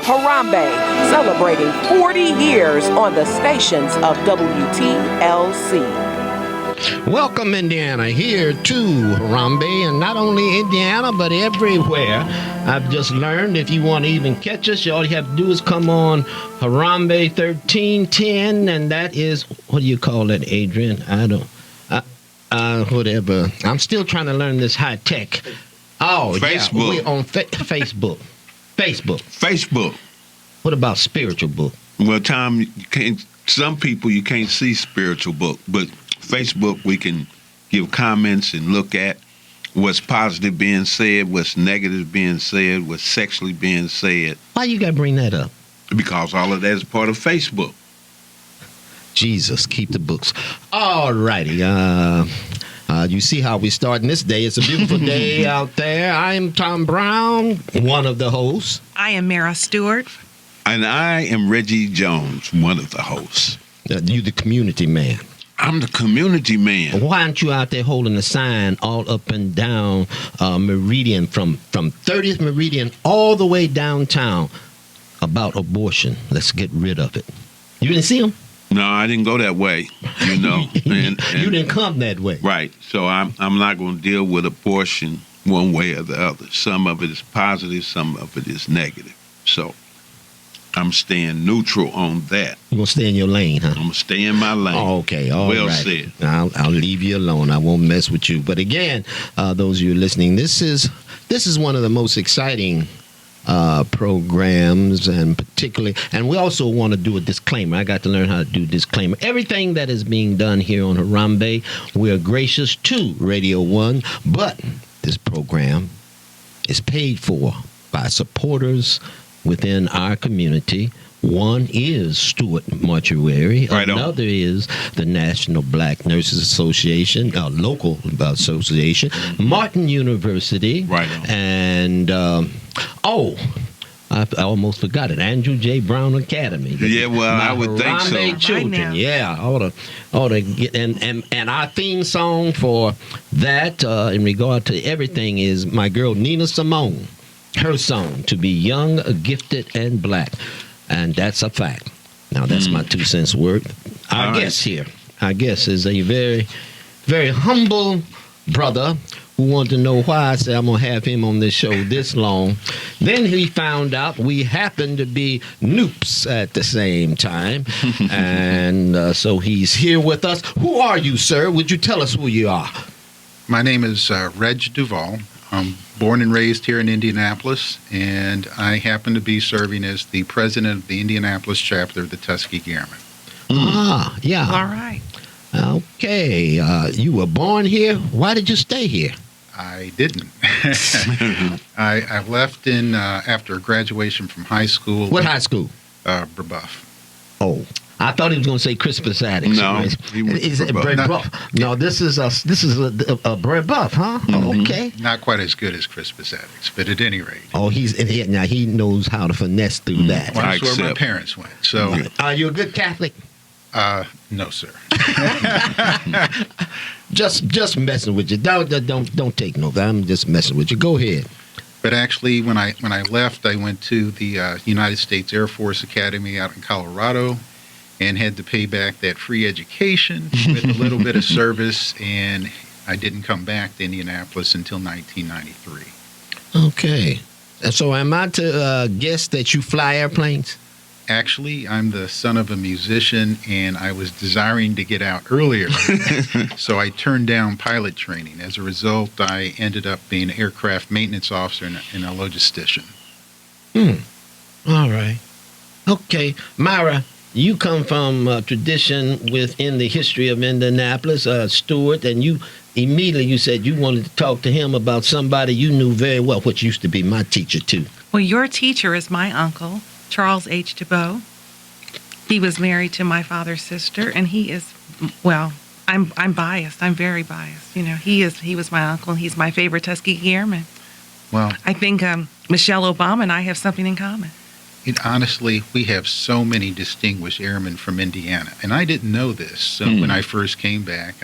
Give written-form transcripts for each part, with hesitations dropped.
Harambee, celebrating 40 years on the stations of WTLC. Welcome, Indiana, here to Harambee, and not only Indiana, but everywhere. I've just learned if you want to even catch us, all you have to do is come on Harambee 1310, and that is, what do you call that, Adrian? I don't, whatever. I'm still trying to learn this high tech. Oh, Facebook. Yeah, we're on Facebook. Facebook. What about spiritual book? Well, Tom, some people you can't see spiritual book, but Facebook we can give comments and look at what's positive being said, what's negative being said, what's sexually being said. Why you got to bring that up? Because all of that is part of Facebook. Jesus, keep the books. All righty. You see how we starting this day. It's a beautiful day out there. I am Tom Brown, one of the hosts. I am Mara Stewart. And I am Reggie Jones, one of the hosts. You the community man. I'm the community man. Why aren't you out there holding a sign all up and down Meridian, from 30th Meridian all the way downtown about abortion? Let's get rid of it. You didn't see them? No, I didn't go that way, you know. And you didn't come that way. Right. So I'm not going to deal with abortion one way or the other. Some of it is positive, some of it is negative. So I'm staying neutral on that. You're going to stay in your lane, huh? I'm going to stay in my lane. Oh, okay, all right. Well said. I'll leave you alone. I won't mess with you. But again, those of you listening, this is one of the most exciting programs, and particularly, and we also want to do a disclaimer. I got to learn how to do disclaimer. Everything that is being done here on Harambee, we are gracious to Radio 1, but this program is paid for by supporters within our community. One is Stewart Mortuary. Right on. Another is the National Black Nurses Association, local association, Martin University. Right on. And, I almost forgot it. Andrew J. Brown Academy. Yeah, well, I would think so. Harambee children. Right now. Yeah, ought to get, and our theme song for that, in regard to everything, is my girl Nina Simone. Her song, To Be Young, Gifted, and Black. And that's a fact. Now, that's my 2 cents worth. Our guest is a very, very humble brother who wanted to know why I said I'm going to have him on this show this long. Then he found out we happened to be noops at the same time. And so he's here with us. Who are you, sir? Would you tell us who you are? My name is Reg Duval. I'm born and raised here in Indianapolis, and I happen to be serving as the president of the Indianapolis chapter of the Tuskegee Airmen. Ah, yeah. All right. Okay. You were born here. Why did you stay here? I didn't. I left in after graduation from high school. What high school? Brebeuf. Oh, I thought he was going to say Crispus Attucks. No, he was Is it Brebeuf. Brebeuf? No, this is a Brebeuf, huh? Mm-hmm. Okay. Not quite as good as Crispus Attucks, but at any rate. Oh, now he knows how to finesse through that. Well, that's where my accept. parents went. So, Are you a good Catholic? no, sir. Just messing with you. Don't take no. I'm just messing with you. Go ahead. But actually, when I left, I went to the United States Air Force Academy out in Colorado, and had to pay back that free education with a little bit of service, and I didn't come back to Indianapolis until 1993. Okay. So am I to guess that you fly airplanes? Actually, I'm the son of a musician, and I was desiring to get out earlier, so I turned down pilot training. As a result, I ended up being an aircraft maintenance officer and a logistician. All right. Okay. Myra, you come from a tradition within the history of Indianapolis, Stewart, and you said you wanted to talk to him about somebody you knew very well, which used to be my teacher, too. Well, your teacher is my uncle, Charles H. DeBow. He was married to my father's sister, and he is, well, I'm biased. I'm very biased. You know, he was my uncle, and he's my favorite Tuskegee Airman. Well, I think Michelle Obama and I have something in common. Honestly, we have so many distinguished airmen from Indiana, and I didn't know this. So when I first came back,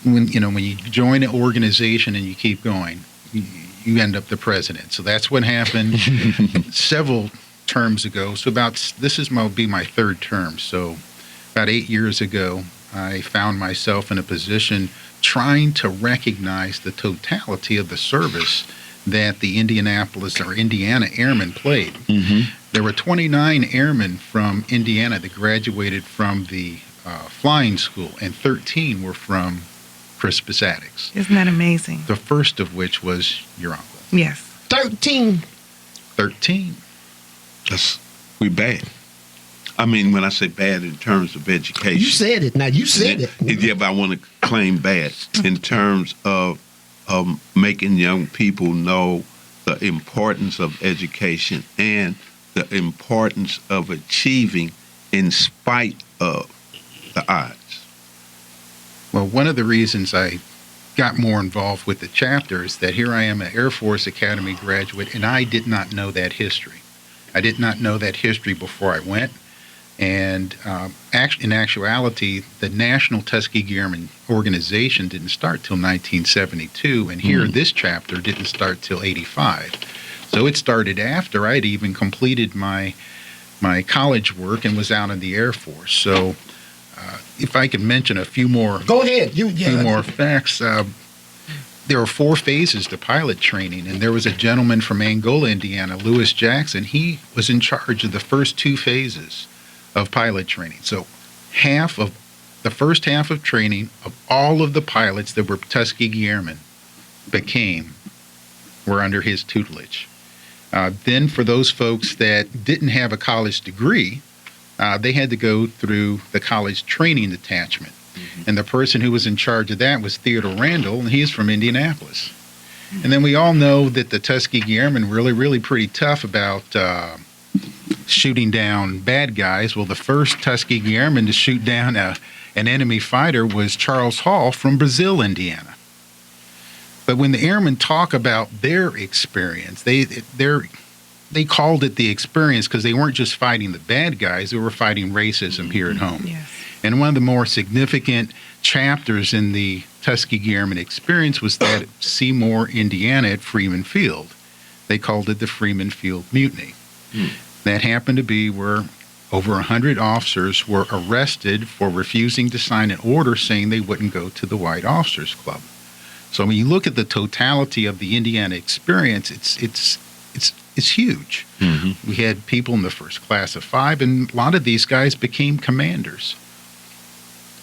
when you join an organization and you keep going, you end up the president. So that's what happened. Several terms ago, so this is will be my third term. So about 8 years ago, I found myself in a position trying to recognize the totality of the service that the Indiana Airmen played. There were 29 airmen from Indiana that graduated from the flying school, and 13 were from Crispus Attucks. Isn't that amazing? The first of which was your uncle. Yes. 13. 13. We bad. I mean, when I say bad in terms of education. You said it. Now, you said it. Yeah, but I want to claim bad in terms of making young people know the importance of education and the importance of achieving in spite of the odds. Well, one of the reasons I got more involved with the chapter is that here I am, an Air Force Academy graduate, and I did not know that history. I did not know that history before I went. And in actuality, the National Tuskegee Airmen organization didn't start till 1972, and here this chapter didn't start till 85. So it started after I'd even completed my college work and was out in the Air Force. So if I could mention a few more, Go ahead. few more facts. There are 4 phases to pilot training, and there was a gentleman from Angola, Indiana, Lewis Jackson. He was in charge of the first 2 phases of pilot training. So the first half of training of all of the pilots that were Tuskegee Airmen were under his tutelage. Then for those folks that didn't have a college degree, they had to go through the college training detachment. And the person who was in charge of that was Theodore Randall, and he's from Indianapolis. And then we all know that the Tuskegee Airmen were really pretty tough about shooting down bad guys. Well, the first Tuskegee Airman to shoot down an enemy fighter was Charles Hall from Brazil, Indiana. But when the airmen talk about their experience, they called it the experience because they weren't just fighting the bad guys, they were fighting racism here at home. Yes. And one of the more significant chapters in the Tuskegee Airmen experience was that at Seymour, Indiana, at Freeman Field. They called it the Freeman Field Mutiny. That happened to be where over 100 officers were arrested for refusing to sign an order saying they wouldn't go to the White Officers Club. So when you look at the totality of the Indiana experience, it's huge. We had people in the first class of 5, and a lot of these guys became commanders.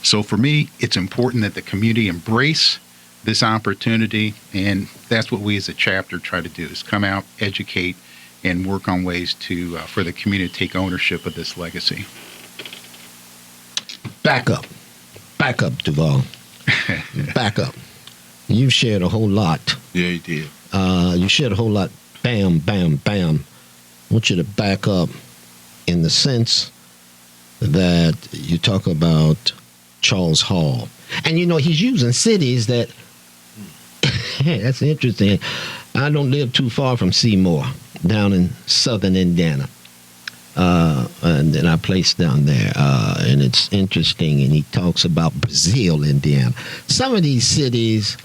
So for me, it's important that the community embrace this opportunity, and that's what we as a chapter try to do, is come out, educate, and work on ways to for the community to take ownership of this legacy. Back up, Duval. Back up. You've shared a whole lot. Yeah, you did. You shared a whole lot. Bam, bam, bam. I want you to back up in the sense that you talk about Charles Hall. And you know, he's using cities that, that's interesting. I don't live too far from Seymour, down in southern Indiana. And then I placed down there, and it's interesting, and he talks about Brazil, Indiana. Some of these cities,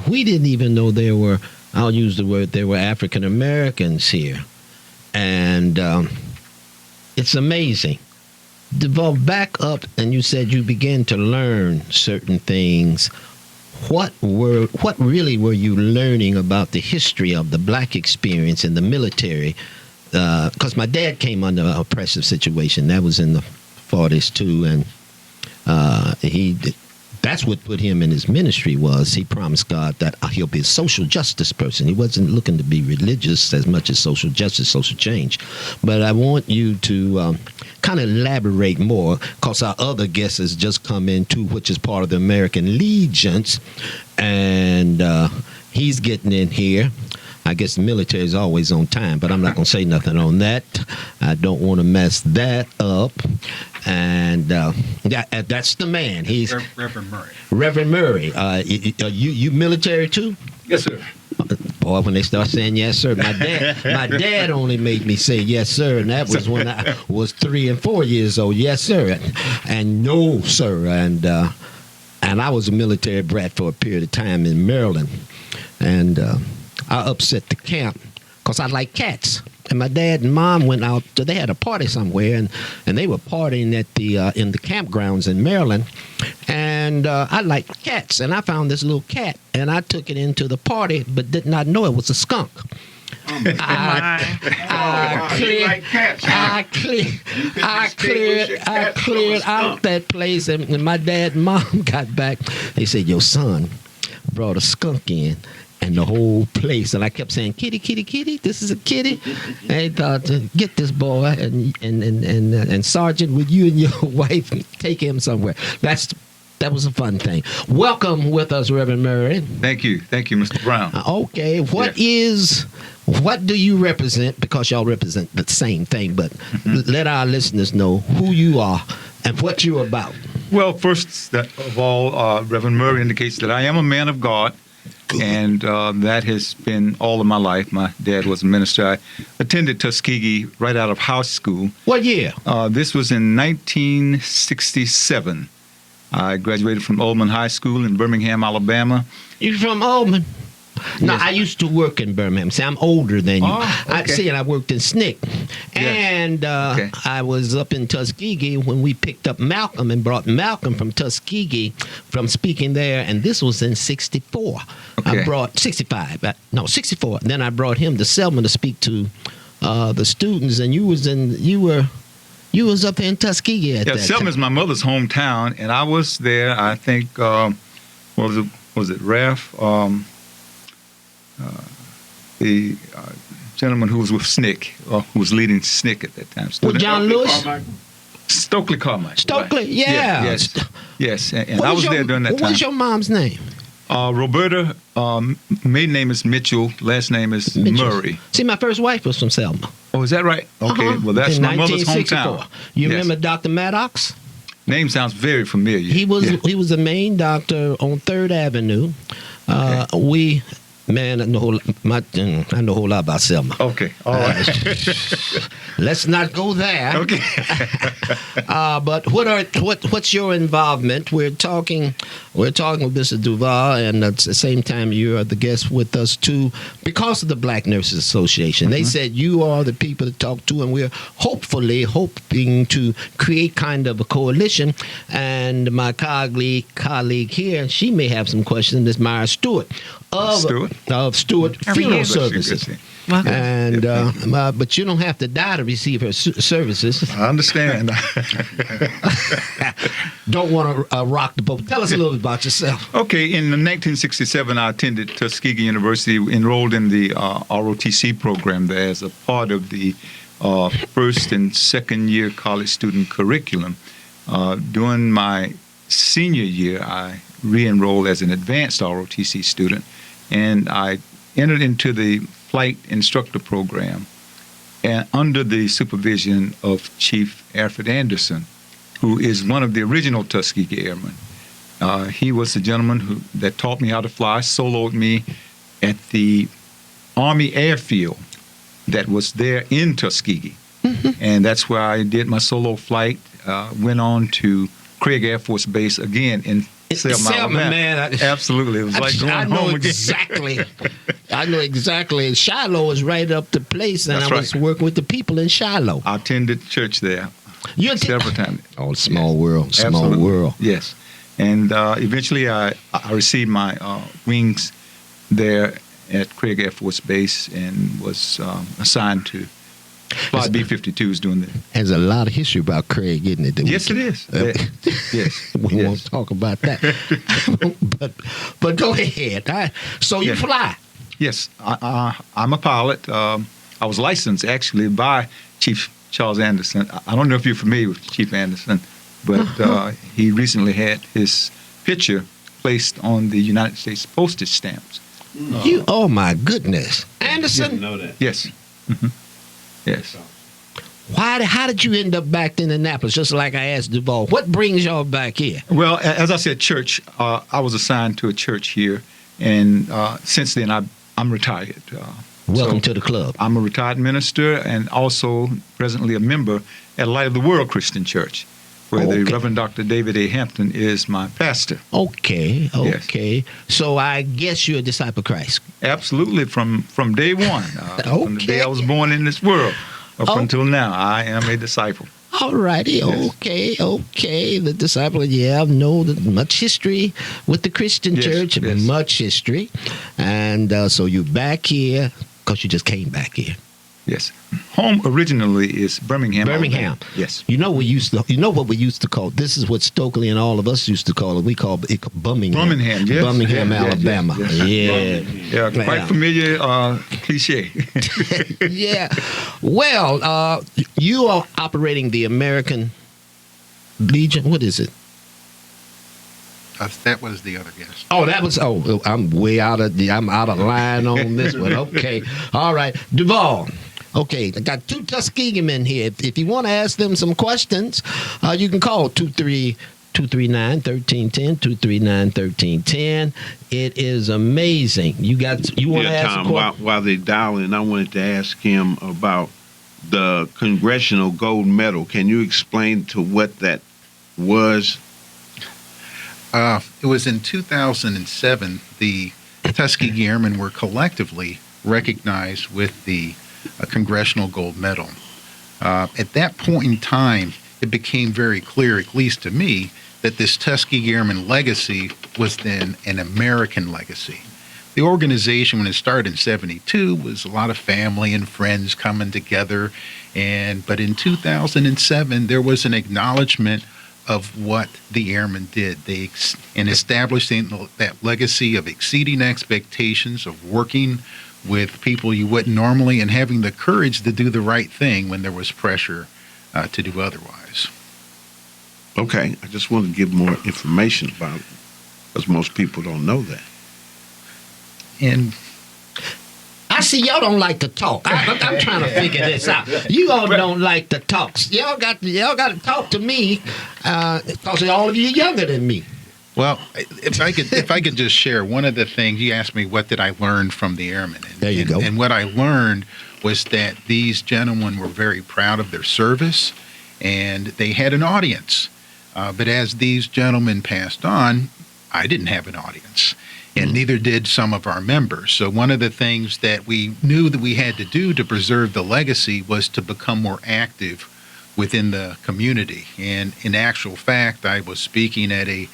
we didn't even know there were, I'll use the word, there were African Americans here. And it's amazing. Devolve back up, and you said you began to learn certain things. What really were you learning about the history of the black experience in the military? Because my dad came under an oppressive situation. That was in the 40s too, and that's what put him in his ministry. Was he promised God that he'll be a social justice person. He wasn't looking to be religious as much as social justice, social change. But I want you to kind of elaborate more, because our other guest has just come in too, which is part of the American Legions, and he's getting in here. I guess the military is always on time, but I'm not going to say nothing on that. I don't want to mess that up. And that's the man. He's Reverend Murray. Reverend Murray. You military too? Yes, sir. Boy, when they start saying yes, sir, my dad only made me say yes, sir, and that was when I was 3 and 4 years old. Yes, sir, and no, sir, and I was a military brat for a period of time in Maryland, and I upset the camp because I like cats. and my dad and mom went out. They had a party somewhere, and they were partying at the in the campgrounds in Maryland. And I liked cats, and I found this little cat, and I took it into the party, but did not know it was a skunk. I cleared out that place, and when my dad and mom got back, they said, "Your son brought a skunk in." And the whole place, and I kept saying, "Kitty, kitty, kitty, this is a kitty." And they thought, "Get this boy, and Sergeant, with you and your wife, take him somewhere." That was a fun thing. Welcome with us, Reverend Murray. Thank you, Mr. Brown. Okay, what do you represent? Because y'all represent the same thing, but let our listeners know who you are and what you're about. Well, first of all, Reverend Murray indicates that I am a man of God. And that has been all of my life. My dad was a minister. I attended Tuskegee right out of high school. What year? This was in 1967. I graduated from Ullman High School in Birmingham, Alabama. You're from Ullman? No, Yes. I used to work in Birmingham. See, I'm older than you. Oh, okay. And I worked in SNCC. And Okay. I was up in Tuskegee when we picked up Malcolm and brought Malcolm from Tuskegee from speaking there. And this was in 64. Okay. I brought 65. No, 64. Then I brought him to Selma to speak to the students. And you was up in Tuskegee at that Selma time. is my mother's hometown, and I was there. I think was it Ralph? The gentleman who was with SNCC, who was leading SNCC at that time. Well, John Lewis? Stokely Carmichael. Stokely, right. yeah. Yes. And I was there during that time. What's your mom's name? Roberta, maiden name is Mitchell, last name is Mitchell. Murray. See, my first wife was from Selma. Oh, is that right? Okay, well, that's In my mother's 1964. hometown. You Yes. remember Dr. Maddox? Name sounds very familiar. He was Yeah. he was the main doctor on 3rd Avenue. Okay. I know a whole lot about Selma. Okay, all right. Let's not go there. Okay. But what's your involvement? We're talking with Mr. Duval, and at the same time you are the guest with us too, because of the Black Nurses Association. They said you are the people to talk to, and we're hoping to create kind of a coalition. And my colleague here, she may have some questions. Ms. Myra Stewart of Stewart How are Funeral you? Services. Welcome. And but you don't have to die to receive her services. I understand. Don't want to rock the boat. Tell us a little bit about yourself. Okay, in 1967, I attended Tuskegee University, enrolled in the ROTC program there as a part of the first and second year college student curriculum. During my senior year, I re-enrolled as an advanced ROTC student, and I entered into the flight instructor program and under the supervision of Chief Alfred Anderson, who is one of the original Tuskegee Airmen. He was the gentleman that taught me how to fly, soloed me at the Army airfield that was there in Tuskegee. And that's where I did my solo flight, went on to Craig Air Force Base again in Selma, Alabama. Man. Absolutely. It was like going home exactly. I know exactly. Shiloh is right up the place, and That's I was right. working with the people in Shiloh. I attended church there several times. Oh, small world. Small Absolutely. world. Yes. And eventually I received my wings there at Craig Air Force Base and was assigned to fly B-52s doing that. There's a lot of history about Craig, isn't it? Yes, it is. Yes. We Yes. won't talk about that. but go ahead. So you Yeah. fly. Yes, I'm a pilot. I was licensed actually by Chief Charles Anderson. I don't know if you're familiar with Chief Anderson, but he recently had his picture placed on the United States postage stamps. Oh my goodness, Anderson. know that. Yes. Mhm. Yes. How did you end up back in Annapolis? Just like I asked Duval, what brings y'all back here? Well, as I said, church. I was assigned to a church here, and since then I'm retired. Welcome So to the club. I'm a retired minister and also presently a member at Light of the World Christian Church. where the Okay. Reverend Dr. David A. Hampton is my pastor. Okay, Yes. okay. So I guess you're a disciple of Christ. Absolutely, from day one, from the day I was born in this world up Oh. until now, I am a disciple. All righty, Yes. okay. The disciple, yeah, I know much history with the Christian Yes, church, yes. much history. And so you're back here because you just came back here. Yes, home originally is Birmingham. Birmingham. Alabama. Yes. You know what we used to call, this is what Stokely and all of us used to call it. We call it Birmingham. Birmingham, yes. Birmingham, Yes, yes, Alabama. yes, yes. Yeah. Yeah, quite familiar cliche. Yeah. Well, you are operating the American Legion. What is it? That was the other guest. Oh, that was. Oh, I'm out of line on this one. Okay. All right. Duval. Okay, I got two Tuskegee men here. If you want to ask them some questions, you can call 239-1310, 239-1310. It is amazing. You want to ask Tom, a question? while they dialing, I wanted to ask him about the Congressional Gold Medal. Can you explain to what that was? It was in 2007, the Tuskegee Airmen were collectively recognized with the Congressional Gold Medal. At that point in time, it became very clear, at least to me, that this Tuskegee Airmen legacy was then an American legacy. The organization, when it started in 72, was a lot of family and friends coming together. But in 2007, there was an acknowledgement of what the airmen did. They establishing that legacy of exceeding expectations, of working with people you wouldn't normally, and having the courage to do the right thing when there was pressure to do otherwise. Okay, I just want to give more information about it, because most people don't know that. And I see y'all don't like to talk. I'm trying to figure this out. You all don't like to talk. Y'all got to talk to me because all of you are younger than me. well, if I could just share one of the things you asked me, what did I learn from the airmen? There you go. And what I learned was that these gentlemen were very proud of their service, and they had an audience. But as these gentlemen passed on, I didn't have an audience, and neither did some of our members. So one of the things that we knew that we had to do to preserve the legacy was to become more active within the community. And in actual fact, I was speaking at a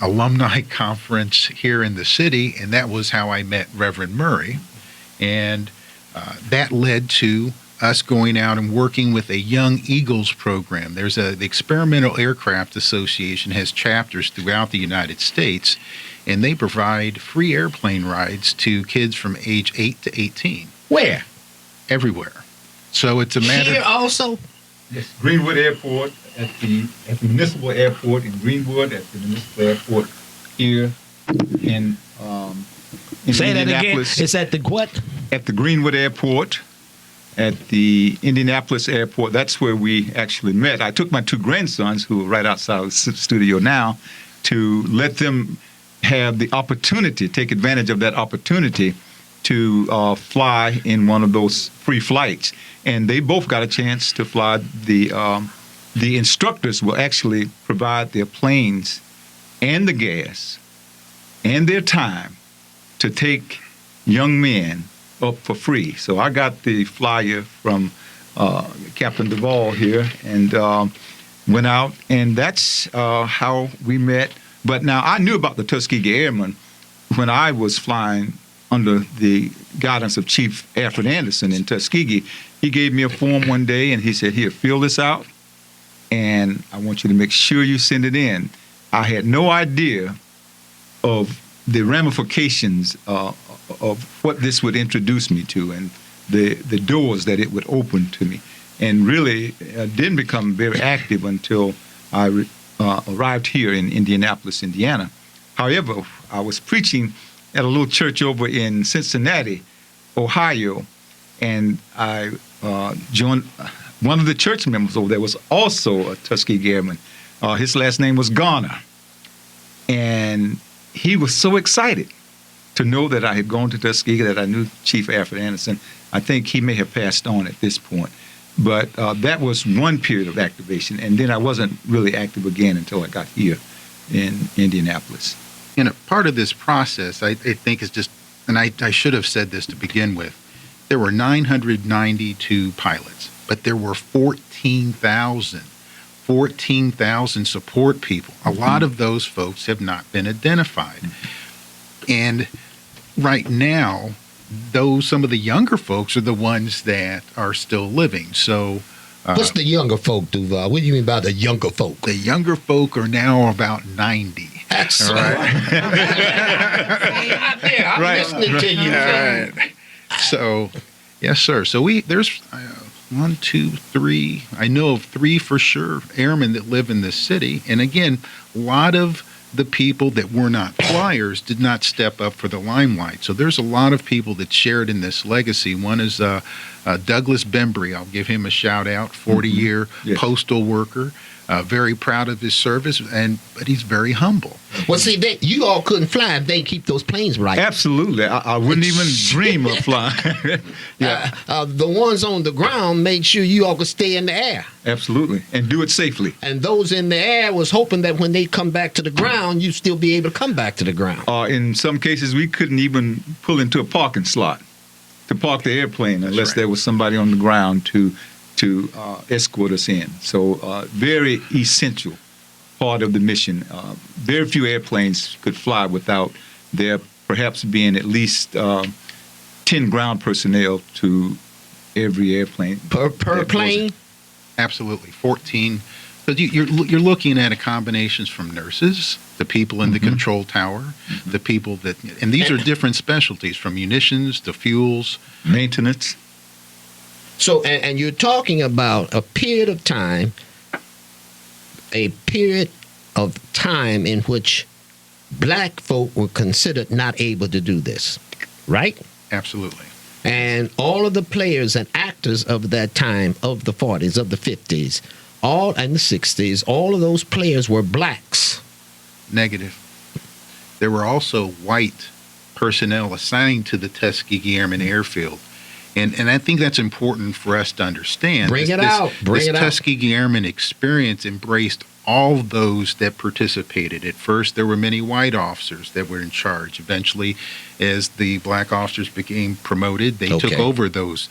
alumni conference here in the city, and that was how I met Reverend Murray. And that led to us going out and working with a Young Eagles program. The Experimental Aircraft Association has chapters throughout the United States, and they provide free airplane rides to kids from age 8 to 18 Where? everywhere. So it's a matter. Here also? Yes, Greenwood Airport, at the municipal airport in Greenwood, at the municipal airport here in Say that again. Indianapolis. It's at the what? At the Greenwood Airport, at the Indianapolis Airport. That's where we actually met. I took my two grandsons, who are right outside the studio now, to let them have the opportunity, take advantage of that opportunity to fly in one of those free flights. And they both got a chance to fly. The instructors will actually provide their planes and the gas and their time to take young men up for free. So I got the flyer from Captain Duvall here and went out, and that's how we met. But now I knew about the Tuskegee Airmen when I was flying under the guidance of Chief Alfred Anderson in Tuskegee. He gave me a form one day, and he said, "Here, fill this out, and I want you to make sure you send it in." I had no idea of the ramifications of what this would introduce me to and the doors that it would open to me. And really didn't become very active until I arrived here in Indianapolis, Indiana. However, I was preaching at a little church over in Cincinnati, Ohio, and I joined one of the church members over there was also a Tuskegee Airman. His last name was Garner. And he was so excited to know that I had gone to Tuskegee, that I knew Chief Alfred Anderson. I think he may have passed on at this point. But that was one period of activation, and then I wasn't really active again until I got here in Indianapolis. And a part of this process, I think, is just, and I should have said this to begin with, there were 992 pilots, but there were 14,000 support people. A lot of those folks have not been identified. And right now, some of the younger folks are the ones that are still living. So, What's the younger folk, Duval? What do you mean by the younger folk? the younger folk are now about 90. That's All right. I'm listening to you. All right. So, yes, sir. So there's 1, 2, 3. I know of 3 for sure airmen that live in this city. And again, a lot of the people that were not flyers did not step up for the limelight. So there's a lot of people that shared in this legacy. One is Douglas Bembry. I'll give him a shout out. 40-year postal worker. Very proud of his service, but he's very humble. Well, see, you all couldn't fly if they keep those planes right. Absolutely. I wouldn't even dream of flying. The ones on the ground made sure you all could stay in the air. Absolutely. And do it safely. And those in the air was hoping that when they come back to the ground, you'd still be able to come back to the ground. In some cases, we couldn't even pull into a parking slot to park the airplane unless there was somebody on the ground to escort us in. So very essential part of the mission. Very few airplanes could fly without there perhaps being at least 10 ground personnel to every airplane. Per plane? Absolutely. 14. So you're looking at accommodations from nurses, the people in the control tower, the people that, and these are different specialties, from munitions to fuels. Maintenance. So, and you're talking about a period of time in which black folk were considered not able to do this, right? Absolutely. And all of the players and actors of that time, of the 40s, of the 50s, and the 60s, all of those players were blacks. Negative. There were also white personnel assigned to the Tuskegee Airmen Airfield. And I think that's important for us to understand. Bring it out. This Tuskegee Airmen experience embraced all those that participated. At first, there were many white officers that were in charge. Eventually, as the black officers became promoted, they took over those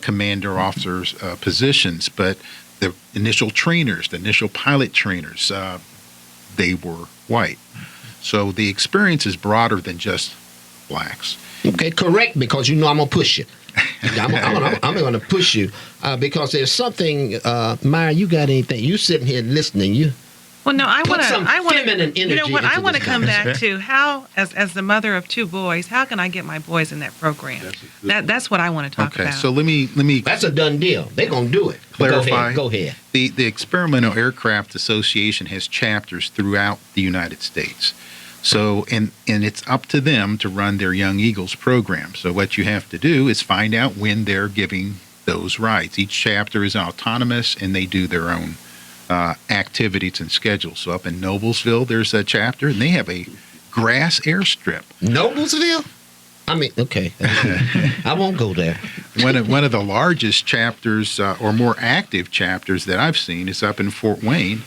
commander officers' positions. But the initial trainers, the initial pilot trainers, they were white. So the experience is broader than just blacks. Okay, correct, because you know I'm going to push you. I'm going to push you because there's something, Myra, you got anything? You sitting here listening. Well, no, I want feminine energy. You know what? I want to this come back to how, as the mother of 2 boys, how can I get my boys in that program? That's what I want to talk about. Okay, so let me. That's a done deal. They're going to do it. Clarify. Go ahead. The Experimental Aircraft Association has chapters throughout the United States. So, and it's up to them to run their Young Eagles program. So what you have to do is find out when they're giving those rides. Each chapter is autonomous, and they do their own activities and schedules. So up in Noblesville, there's a chapter, and they have a grass airstrip. Noblesville? I mean, okay. I won't go there. One of the largest chapters, or more active chapters that I've seen, is up in Fort Wayne.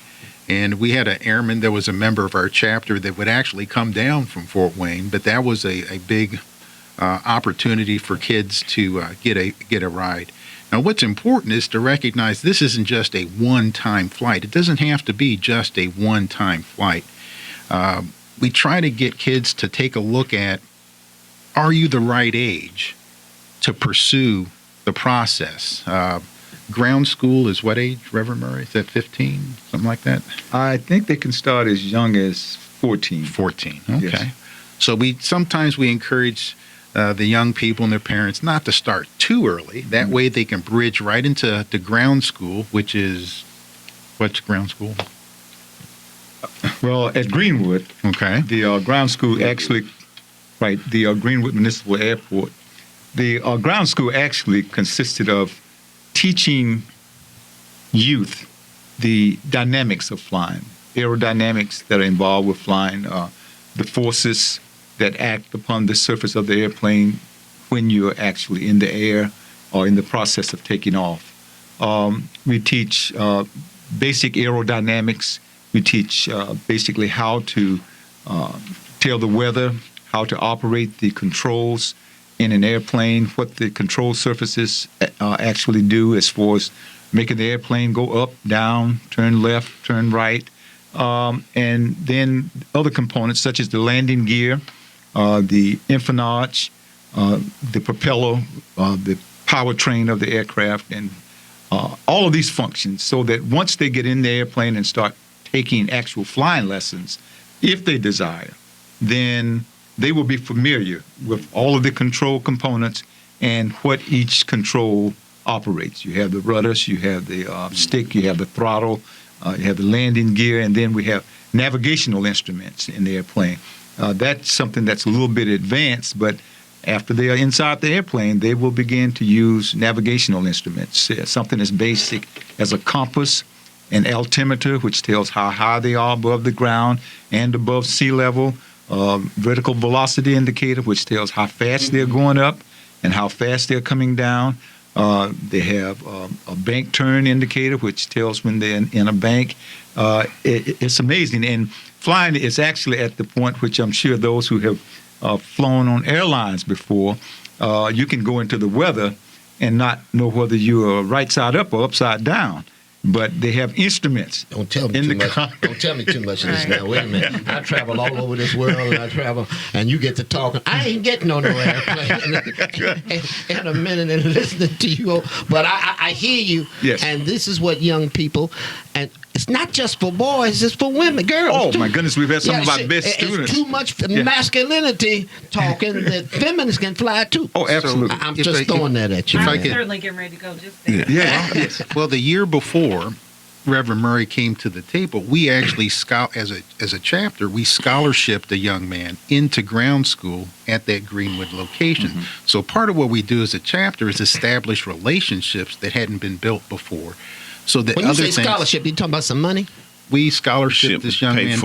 And we had an airman that was a member of our chapter that would actually come down from Fort Wayne, but that was a big opportunity for kids to get a ride. Now, what's important is to recognize this isn't just a one-time flight. It doesn't have to be just a one-time flight. We try to get kids to take a look at, are you the right age to pursue the process? Ground school is what age, Reverend Murray? Is that 15, something like that? I think they can start as young as 14. 14, okay. Yes. So sometimes we encourage the young people and their parents not to start too early. That way they can bridge right into the ground school, which is, what's ground school? Well, at Greenwood, Okay. the ground school actually, the Greenwood Municipal Airport, the ground school actually consisted of teaching youth the dynamics of flying, aerodynamics that are involved with flying, the forces that act upon the surface of the airplane when you're actually in the air or in the process of taking off. We teach basic aerodynamics. We teach basically how to tell the weather, how to operate the controls in an airplane, what the control surfaces actually do as far as making the airplane go up, down, turn left, turn right, and then other components such as the landing gear, the empennage, the propeller, the powertrain of the aircraft, and all of these functions, so that once they get in the airplane and start taking actual flying lessons, if they desire, then they will be familiar with all of the control components and what each control operates. You have the rudders, you have the stick, you have the throttle, you have the landing gear, and then we have navigational instruments in the airplane. That's something that's a little bit advanced, but after they are inside the airplane, they will begin to use navigational instruments, something as basic as a compass, an altimeter, which tells how high they are above the ground and above sea level, vertical velocity indicator, which tells how fast they're going up and how fast they're coming down. They have a bank turn indicator, which tells when they're in a bank. It's amazing. And flying is actually at the point which I'm sure those who have flown on airlines before, you can go into the weather and not know whether you are right side up or upside down. But they have instruments. Don't tell me too much. Don't tell me too much of this now. Wait a minute. I travel all over this world, and you get to talking. I ain't getting on no airplane in a minute and listening to you. But I hear you. Yes. And this is what young people, and it's not just for boys, it's for women, girls. Oh, too. my goodness, we've had some of our see, best students. It's too much masculinity talking that feminists can fly too. Oh, absolutely. I'm just throwing that at you. I'm certainly getting ready to go just there. Yeah. Well, the year before Reverend Murray came to the table, we actually, as a chapter, we scholarshiped a young man into ground school at that Greenwood location. Mm-hmm. So part of what we do as a chapter is establish relationships that hadn't been built before. So that when you other say scholarship, you talking about some money? We scholarshiped this young man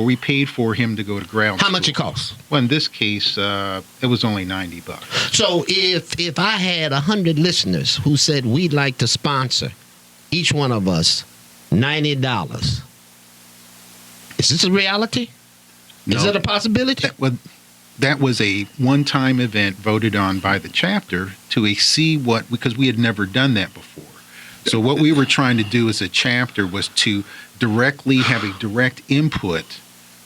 we paid for him to go to ground school. How much it costs? Well, in this case, it was only $90. So if I had 100 listeners who said we'd like to sponsor each one of us $90, is this a reality? No. Is it a possibility? That was a one-time event voted on by the chapter to see because we had never done that before. So what we were trying to do as a chapter was to directly have a direct input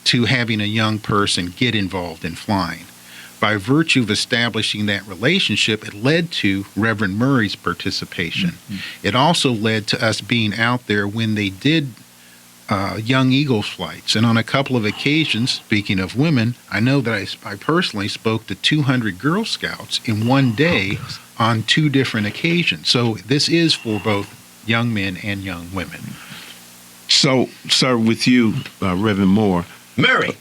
to having a young person get involved in flying. By virtue of establishing that relationship, it led to Reverend Murray's participation. Mm-hmm. It also led to us being out there when they did Young Eagles flights. And on a couple of occasions, speaking of women, I know that I personally spoke to 200 Girl Scouts in one day on 2 different occasions. So this is for both young men and young women. So, sir, with you, Reverend Moore. Murray.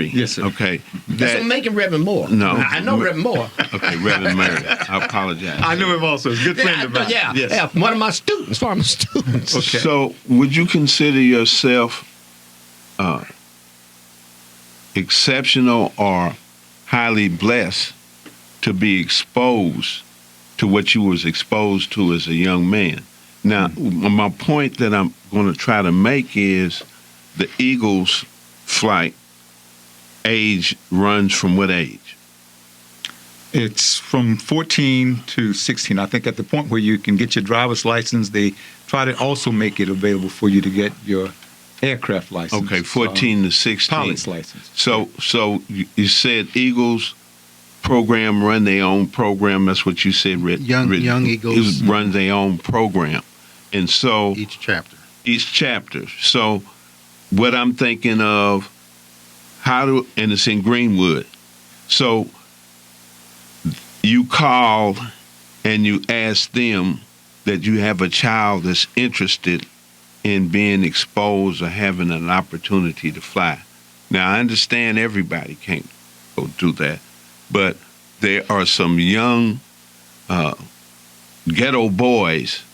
Yes, sir. Okay. That's what I'm making Reverend Moore. No. I know Reverend Moore. Okay, Reverend Murray. I apologize. I knew him also. He's a good friend of mine. Yeah, one of my students, former students. Okay. So, would you consider yourself exceptional or highly blessed to be exposed to what you was exposed to as a young man? Now, my point that I'm going to try to make is the Eagles flight age runs from what age? It's from 14 to 16. I think at the point where you can get your driver's license, they try to also make it available for you to get your aircraft license. Okay, 14 to 16. Pilot's license. So you said Eagles program run their own program. That's what you said, Rick. Young Eagles run their own program. And so each chapter. So what I'm thinking of, and it's in Greenwood. So you call and you ask them that you have a child that's interested in being exposed or having an opportunity to fly. Now, I understand everybody can't go do that, but there are some young ghetto boys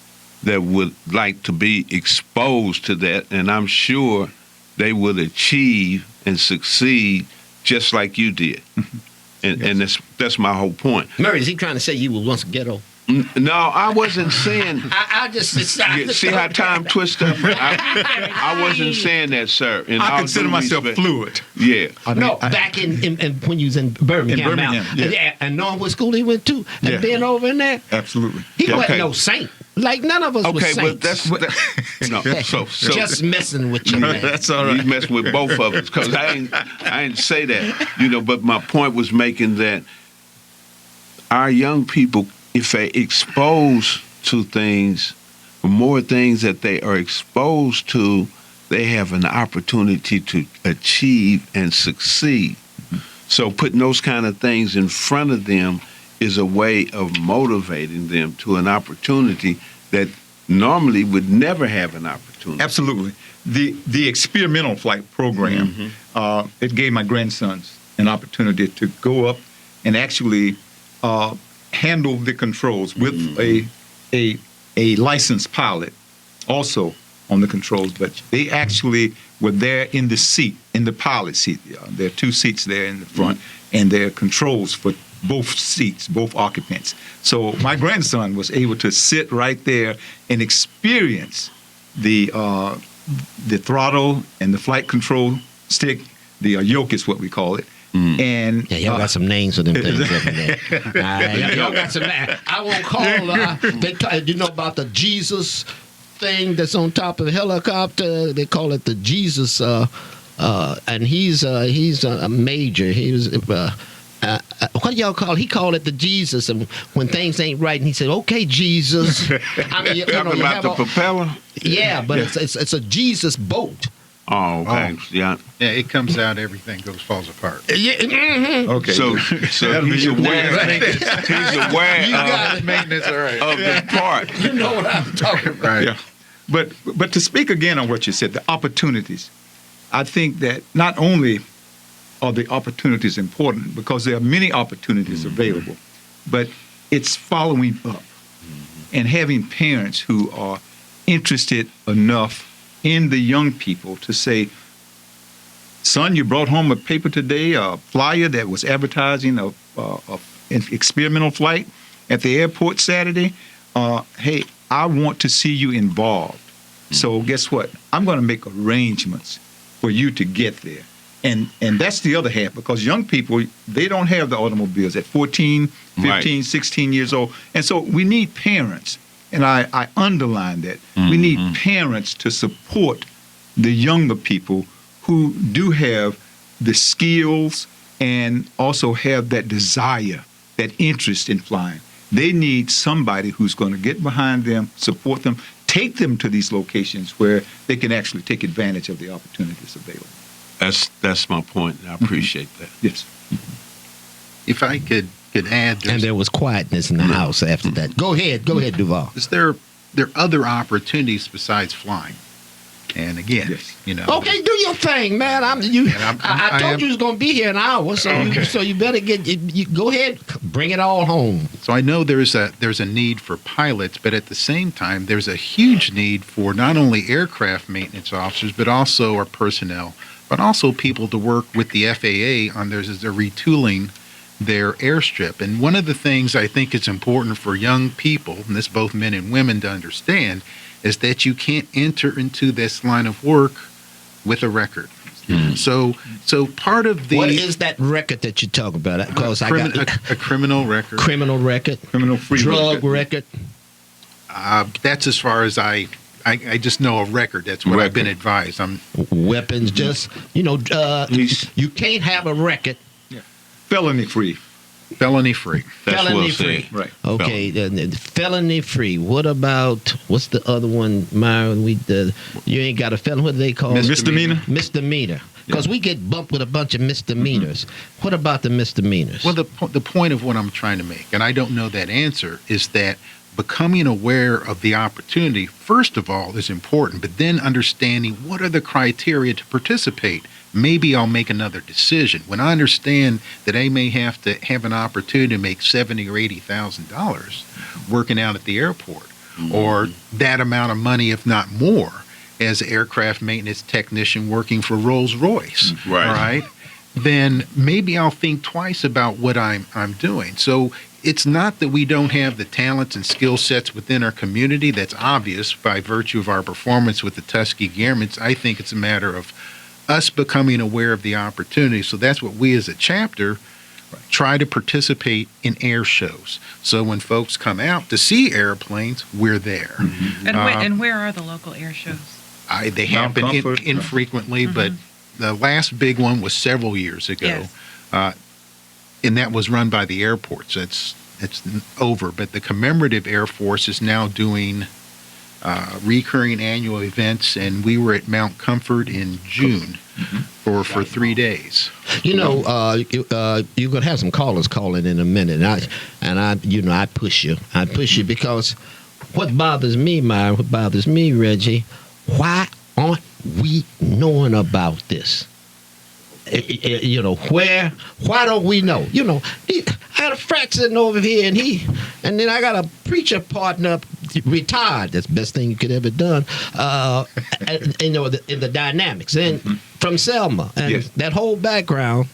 that would like to be exposed to that, and I'm sure they would achieve and succeed just like you did. And that's my whole point. Murray, is he trying to say you were once ghetto? No, I wasn't saying. I just See how time twists up? I wasn't saying that, sir. And I consider myself fluid. Yeah. No, back in when you was in Birmingham. In Birmingham, yeah. And knowing what school he went to, and Yeah. being over in there, Absolutely. he wasn't Okay. no saint. Like none of us was Okay, saints. but that's no. So just messing with you, man. That's all right. You messing with both of us because I ain't say that, But my point was making that our young people, if they expose to things, more things that they are exposed to, they have an opportunity to achieve and succeed. So putting those kind of things in front of them is a way of motivating them to an opportunity that normally would never have an opportunity. Absolutely. The experimental flight program, it gave my grandsons an opportunity to go up and actually handle the controls with a licensed pilot also on the controls, but they actually were there in the seat, in the pilot seat. There are two seats there in the front, and there are controls for both seats, both occupants. So my grandson was able to sit right there and experience the throttle and the flight control stick. The yoke is what we call it. And Yeah, y'all got some names for them things up in there. Y'all got some. I won't call. You know about the Jesus thing that's on top of the helicopter? They call it the Jesus. And he's a major. He was. What do y'all call? He called it the Jesus, and when things ain't right, and he said, "Okay, Jesus." I mean, Talking about the propeller? Yeah, but it's a Jesus boat. Oh, okay. Yeah. Yeah, it comes out, everything falls apart. Yeah. Mm-hmm. okay, So he's aware. He's aware You got it. Maintenance, all right. of the part. You know what I'm talking about. Right. Yeah. But to speak again on what you said, the opportunities, I think that not only are the opportunities important, because there are many opportunities available, but it's following up and having parents who are interested enough in the young people to say, son, you brought home a paper today, a flyer that was advertising an experimental flight at the airport Saturday. Hey, I want to see you involved. So guess what? I'm going to make arrangements for you to get there. And that's the other half, because young people, they don't have the automobiles at 14, 15, Right. 16 years old. And so we need parents, and I underline that. We need parents to support the younger people who do have the skills and also have that desire, that interest in flying. They need somebody who's going to get behind them, support them, take them to these locations where they can actually take advantage of the opportunities available. That's my point. I appreciate that. Yes. If I could add, And there was quietness in the house after that. Go ahead, Duval. is there are other opportunities besides flying? And again, Yes. Okay, do your thing, man. I told you was gonna be here an hour, so you better you go ahead, bring it all home. So I know there's a need for pilots, but at the same time, there's a huge need for not only aircraft maintenance officers, but also our personnel, but also people to work with the FAA on they're retooling their airstrip. And one of the things I think is important for young people, and this both men and women, to understand, is that you can't enter into this line of work with a record. So part of the What is that record that you talk about? Because I got a criminal record. criminal record, Criminal free drug record. That's as far as I just know a record. That's what I've been Record. advised. Weapons. Just you can't have a record. Felony free. Felony free. That's Felony well free. said. Right. Okay, the felony free. What about what's the other one, Myron? You ain't got a felony. What do they call it? Misdemeanor. Misdemeanor. Because we get bumped with a bunch of misdemeanors. What about the misdemeanors? Well, the point of what I'm trying to make, and I don't know that answer, is that becoming aware of the opportunity, first of all, is important, but then understanding what are the criteria to participate. Maybe I'll make another decision. When I understand that I may have to have an opportunity to make $70,000 or $80,000 working out at the airport, or that amount of money, if not more, as an aircraft maintenance technician working for Rolls-Royce, Right. then maybe I'll think twice about what I'm doing. So it's not that we don't have the talents and skill sets within our community. That's obvious by virtue of our performance with the Tuskegee Airmen. I think it's a matter of us becoming aware of the opportunity. So that's what we as a chapter try to participate in air shows. So when folks come out to see airplanes, we're there. And where are the local air shows? They happen infrequently, but the last big one was several years ago. Yes. And that was run by the airports. It's over. But the Commemorative Air Force is now doing recurring annual events, and we were at Mount Comfort in June for 3 days. You know, you're gonna have some callers calling in a minute, and I push you. I push you because what bothers me, Reggie, why aren't we knowing about this? You know, why don't we know? You know, I got a frat sitting over here, and then I got a preacher partner, retired. That's the best thing you could ever done. And, you know, in the dynamics, and from Selma, and that whole background.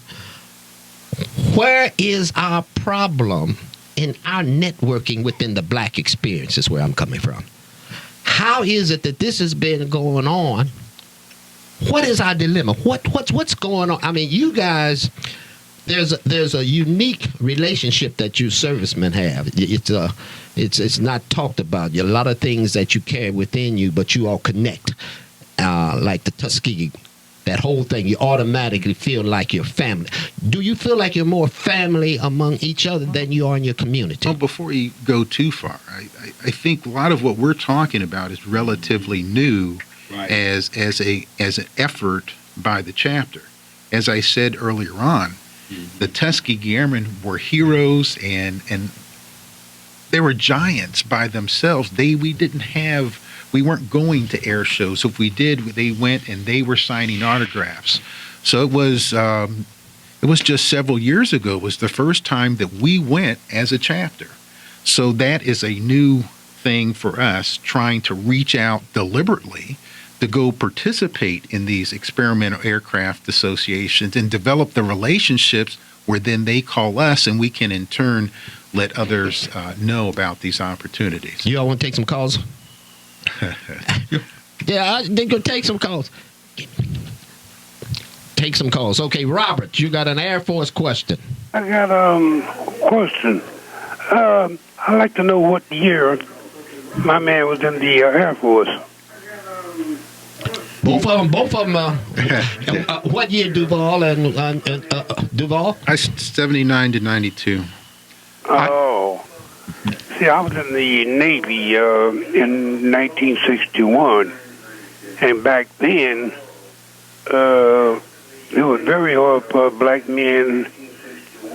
Where is our problem in our networking within the black experience? Is where I'm coming from. How is it that this has been going on? What is our dilemma? What's going on? I mean, you guys, there's a unique relationship that you servicemen have. It's not talked about. A lot of things that you carry within you, but you all connect, like the Tuskegee. That whole thing, you automatically feel like you're family. Do you feel like you're more family among each other than you are in your community? Well, before you go too far, I think a lot of what we're talking about is relatively new. Right. As an effort by the chapter. As I said earlier on, the Tuskegee Airmen were heroes and they were giants by themselves. We weren't going to air shows. If we did, they went and they were signing autographs. So it was just several years ago. It was the first time that we went as a chapter. So that is a new thing for us, trying to reach out deliberately to go participate in these experimental aircraft associations and develop the relationships where then they call us and we can in turn let others know about these opportunities. You all want to take some calls? Yeah, I think we'll take some calls. Take some calls. Okay, Robert, you got an Air Force question. I got a question. I'd like to know what year my man was in the Air Force. Both of them. What year, Duval and Duval? 79 to 92. Oh. See, I was in the Navy in 1961. And back then, it was very hard for black men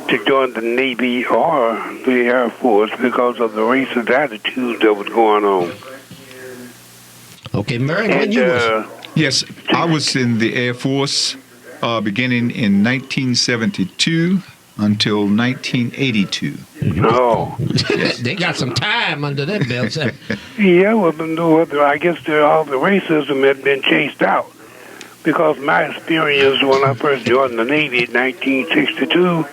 to join the Navy or the Air Force because of the racist attitude that was going on. Okay, Murray, when you was... Yes, I was in the Air Force beginning in 1972 until 1982. Oh. They got some time under their belts. Yeah, well, I guess all the racism had been chased out. Because my experience when I first joined the Navy in 1962,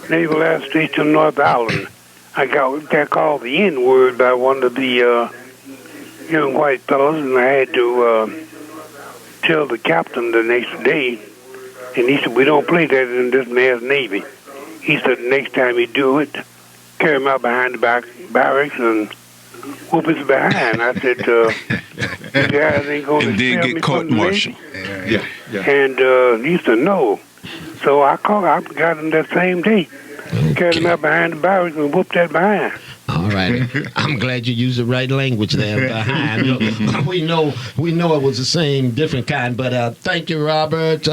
Naval Air Station North Island, I got called the N-word by one of the young white fellows, and I had to tell the captain the next day, and he said, we don't play that in this man's Navy. He said, the next time you do it, carry him out behind the barracks and whoop his behind. I said, you guys ain't going to then get court-martialed. Yeah. And he said, no. So I got him that same day. Okay. Carried him out behind the barracks and whooped that behind. All right. I'm glad you used the right language there, behind. We know it was the same, different kind, but thank you, Robert.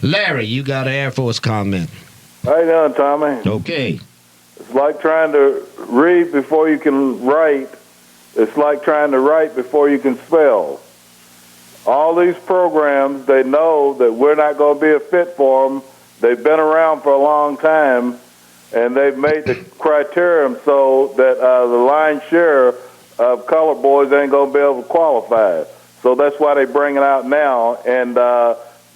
Larry, you got an Air Force comment. How you doing, Tommy? Okay. It's like trying to read before you can write. It's like trying to write before you can spell. All these programs, they know that we're not going to be a fit for them. They've been around for a long time, and they've made the criterion so that the lion's share of colored boys ain't going to be able to qualify. So that's why they bring it out now. And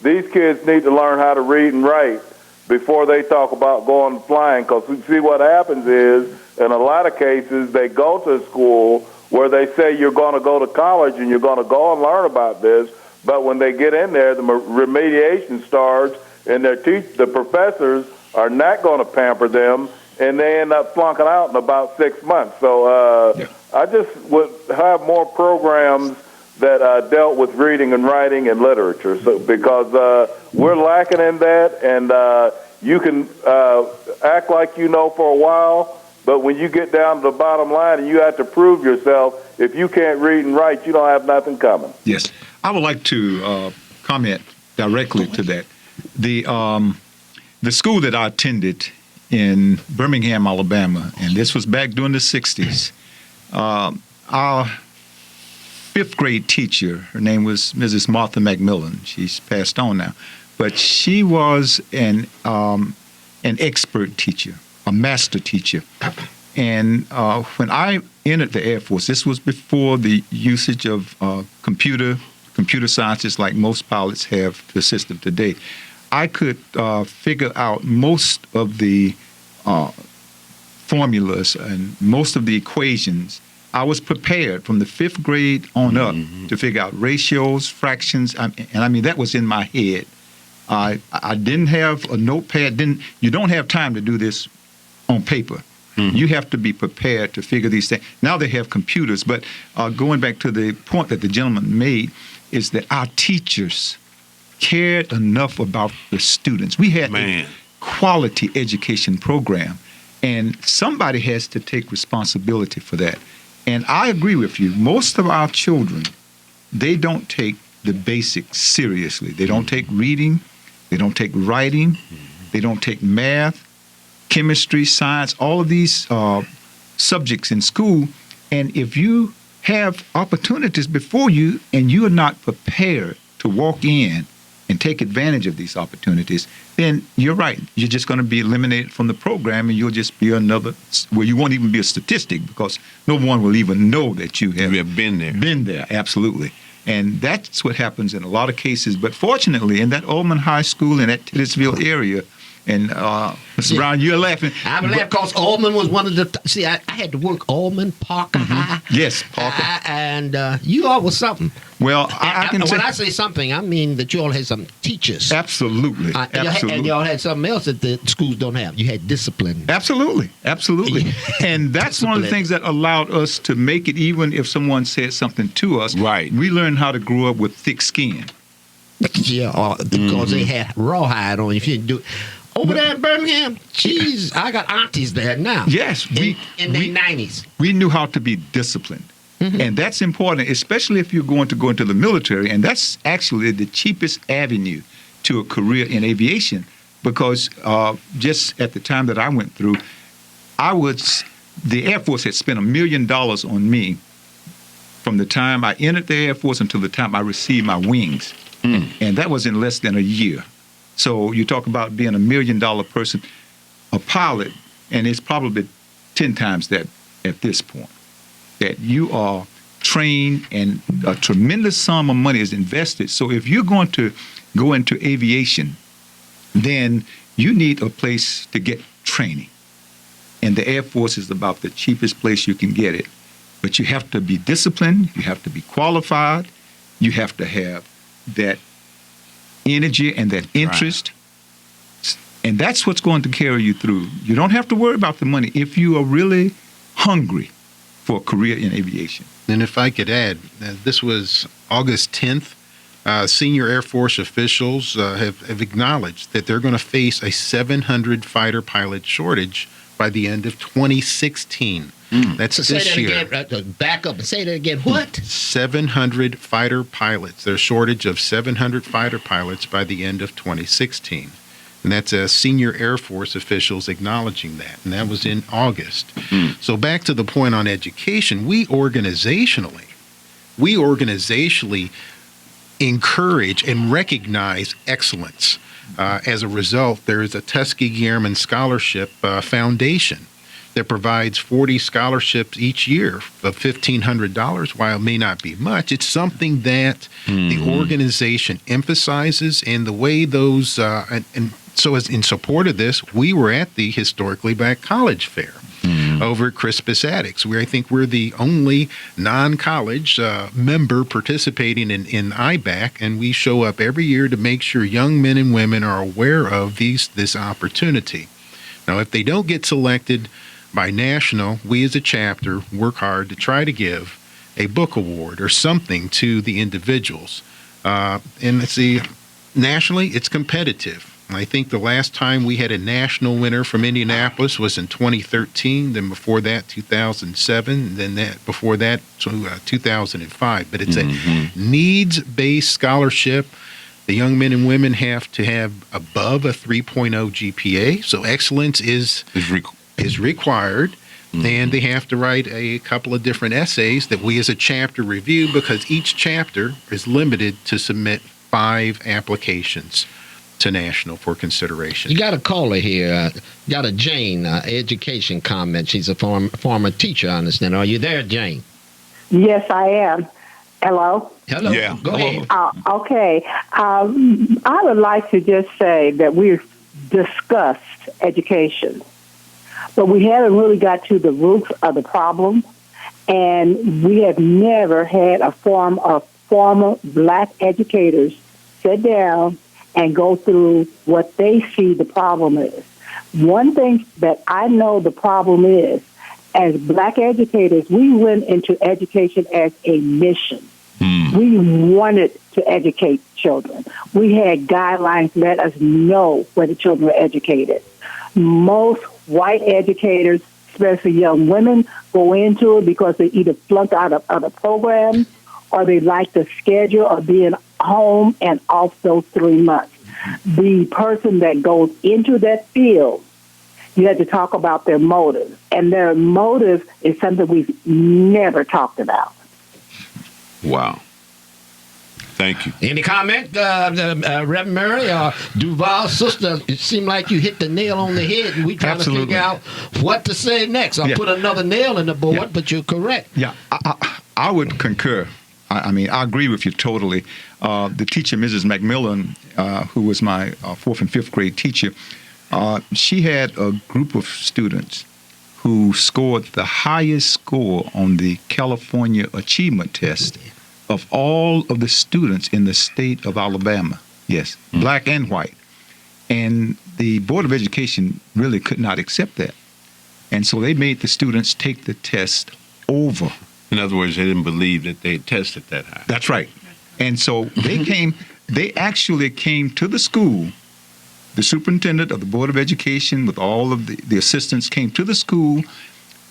these kids need to learn how to read and write before they talk about going flying. Because see, what happens is, in a lot of cases, they go to school where they say you're going to go to college and you're going to go and learn about this, but when they get in there, the remediation starts, and the professors are not going to pamper them, and they end up flunking out in about 6 months. So I just would have more programs that dealt with reading and writing and literature, because we're lacking in that, and you can act like you know for a while, but when you get down to the bottom line and you have to prove yourself, if you can't read and write, you don't have nothing coming. Yes. I would like to comment directly to that. The school that I attended in Birmingham, Alabama, and this was back during the 60s, our fifth grade teacher, her name was Mrs. Martha McMillan. She's passed on now. But she was an expert teacher, a master teacher. And when I entered the Air Force, this was before the usage of computer sciences like most pilots have the system today. I could figure out most of the formulas and most of the equations. I was prepared from the fifth grade on up to figure out ratios, fractions, and I mean, that was in my head. I didn't have a notepad. You don't have time to do this on paper. You have to be prepared to figure these things. Now they have computers, but going back to the point that the gentleman made is that our teachers cared enough about the students. We had a quality education program, and somebody has to take responsibility for that. And I agree with you. Most of our children, they don't take the basics seriously. They don't take reading. They don't take writing. They don't take math, chemistry, science, all of these subjects in school. And if you have opportunities before you and you are not prepared to walk in and take advantage of these opportunities, then you're right. You're just going to be eliminated from the program, and you'll just be another, well, you won't even be a statistic, because no one will even know that you have been there. Been there, absolutely. And that's what happens in a lot of cases. But fortunately, in that Ullman High School in that Titusville area, and Mr. Brown, you're laughing. I'm laughing because Ullman was one of the. I had to work Ullman, Parker High. Yes, Parker. And you all was something. Well, I can when I say something, I mean that you all had some teachers. Absolutely. Absolutely. And y'all had something else that the schools don't have. You had discipline. Absolutely. Absolutely. And that's one of the things that allowed us to make it, even if someone said something to us. Right. We learned how to grow up with thick skin. Yeah, because they had rawhide on. If you didn't do it. Over there in Birmingham, jeez, I got aunties there now. Yes. In their 90s. We knew how to be disciplined. And that's important, especially if you're going to go into the military. And that's actually the cheapest avenue to a career in aviation, because just at the time that I went through, the Air Force had spent $1 million on me from the time I entered the Air Force until the time I received my wings. And that was in less than a year. So you talk about being $1 million person, a pilot, and it's probably 10 times that at this point, that you are trained and a tremendous sum of money is invested. So if you're going to go into aviation, then you need a place to get training. And the Air Force is about the cheapest place you can get it. But you have to be disciplined, you have to be qualified, you have to have that energy and that interest. Right. And that's what's going to carry you through. You don't have to worry about the money if you are really hungry for a career in aviation. And if I could add, this was August 10th. Senior Air Force officials have acknowledged that they're going to face a 700 fighter pilot shortage by the end of 2016. That's so this say that year. Again, back up and say that again. What? 700 fighter pilots. There's a shortage of 700 fighter pilots by the end of 2016. And that's senior Air Force officials acknowledging that. And that was in August. So back to the point on education, we organizationally encourage and recognize excellence. As a result, there is a Tuskegee Airmen Scholarship Foundation that provides 40 scholarships each year of $1,500. While it may not be much, it's something that the organization emphasizes, and the way those, and So as in support of this, we were at the Historically Black College Fair over at Crispus Attucks, where I think we're the only non-college member participating in IBAC, and we show up every year to make sure young men and women are aware of this opportunity. Now, if they don't get selected by national, we as a chapter work hard to try to give a book award or something to the individuals. And let's see, nationally, it's competitive. I think the last time we had a national winner from Indianapolis was in 2013, then before that, 2007, and then before that, 2005. But it's a needs-based scholarship. The young men and women have to have above a 3.0 GPA, so excellence is required. And they have to write a couple of different essays that we as a chapter review, because each chapter is limited to submit 5 applications to national for consideration. You got a caller here. Got a Jane, education comment. She's a former teacher, I understand. Are you there, Jane? Yes, I am. Hello? Hello. Yeah. Go ahead. Okay. I would like to just say that we've discussed education, but we haven't really got to the roots of the problem, and we have never had a forum of former black educators sit down and go through what they see the problem is. One thing that I know the problem is, as black educators, we went into education as a mission. We wanted to educate children. We had guidelines let us know where the children were educated. Most white educators, especially young women, go into it because they either flunked out of other programs or they like the schedule of being home and off those 3 months. The person that goes into that field, you have to talk about their motive. And their motive is something we've never talked about. Wow. Thank you. Any comment, Reverend Murray or Duval's sister? It seemed like you hit the nail on the head, and we trying to figure out what to say next. I'll put another nail in the board, but you're correct. Yeah, I would concur. I mean, I agree with you totally. The teacher, Mrs. McMillan, who was my 4th and 5th grade teacher, she had a group of students who scored the highest score on the California Achievement Test of all of the students in the state of Alabama. Yes, black and white. And the Board of Education really could not accept that. And so they made the students take the test over. In other words, they didn't believe that they had tested that high. That's right. And so they actually came to the school. The superintendent of the Board of Education with all of the assistants came to the school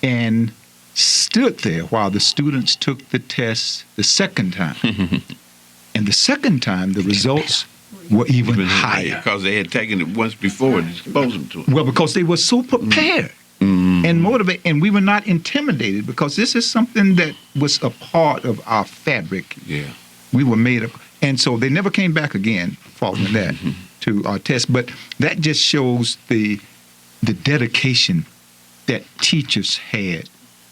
and stood there while the students took the test the second time. And the second time, the results were even higher. Because they had taken it once before and exposed them to it. Well, because they were so prepared and motivated, and we were not intimidated, because this is something that was a part of our fabric. Yeah. We were made up. And so they never came back again following that to our test. But that just shows the dedication that teachers had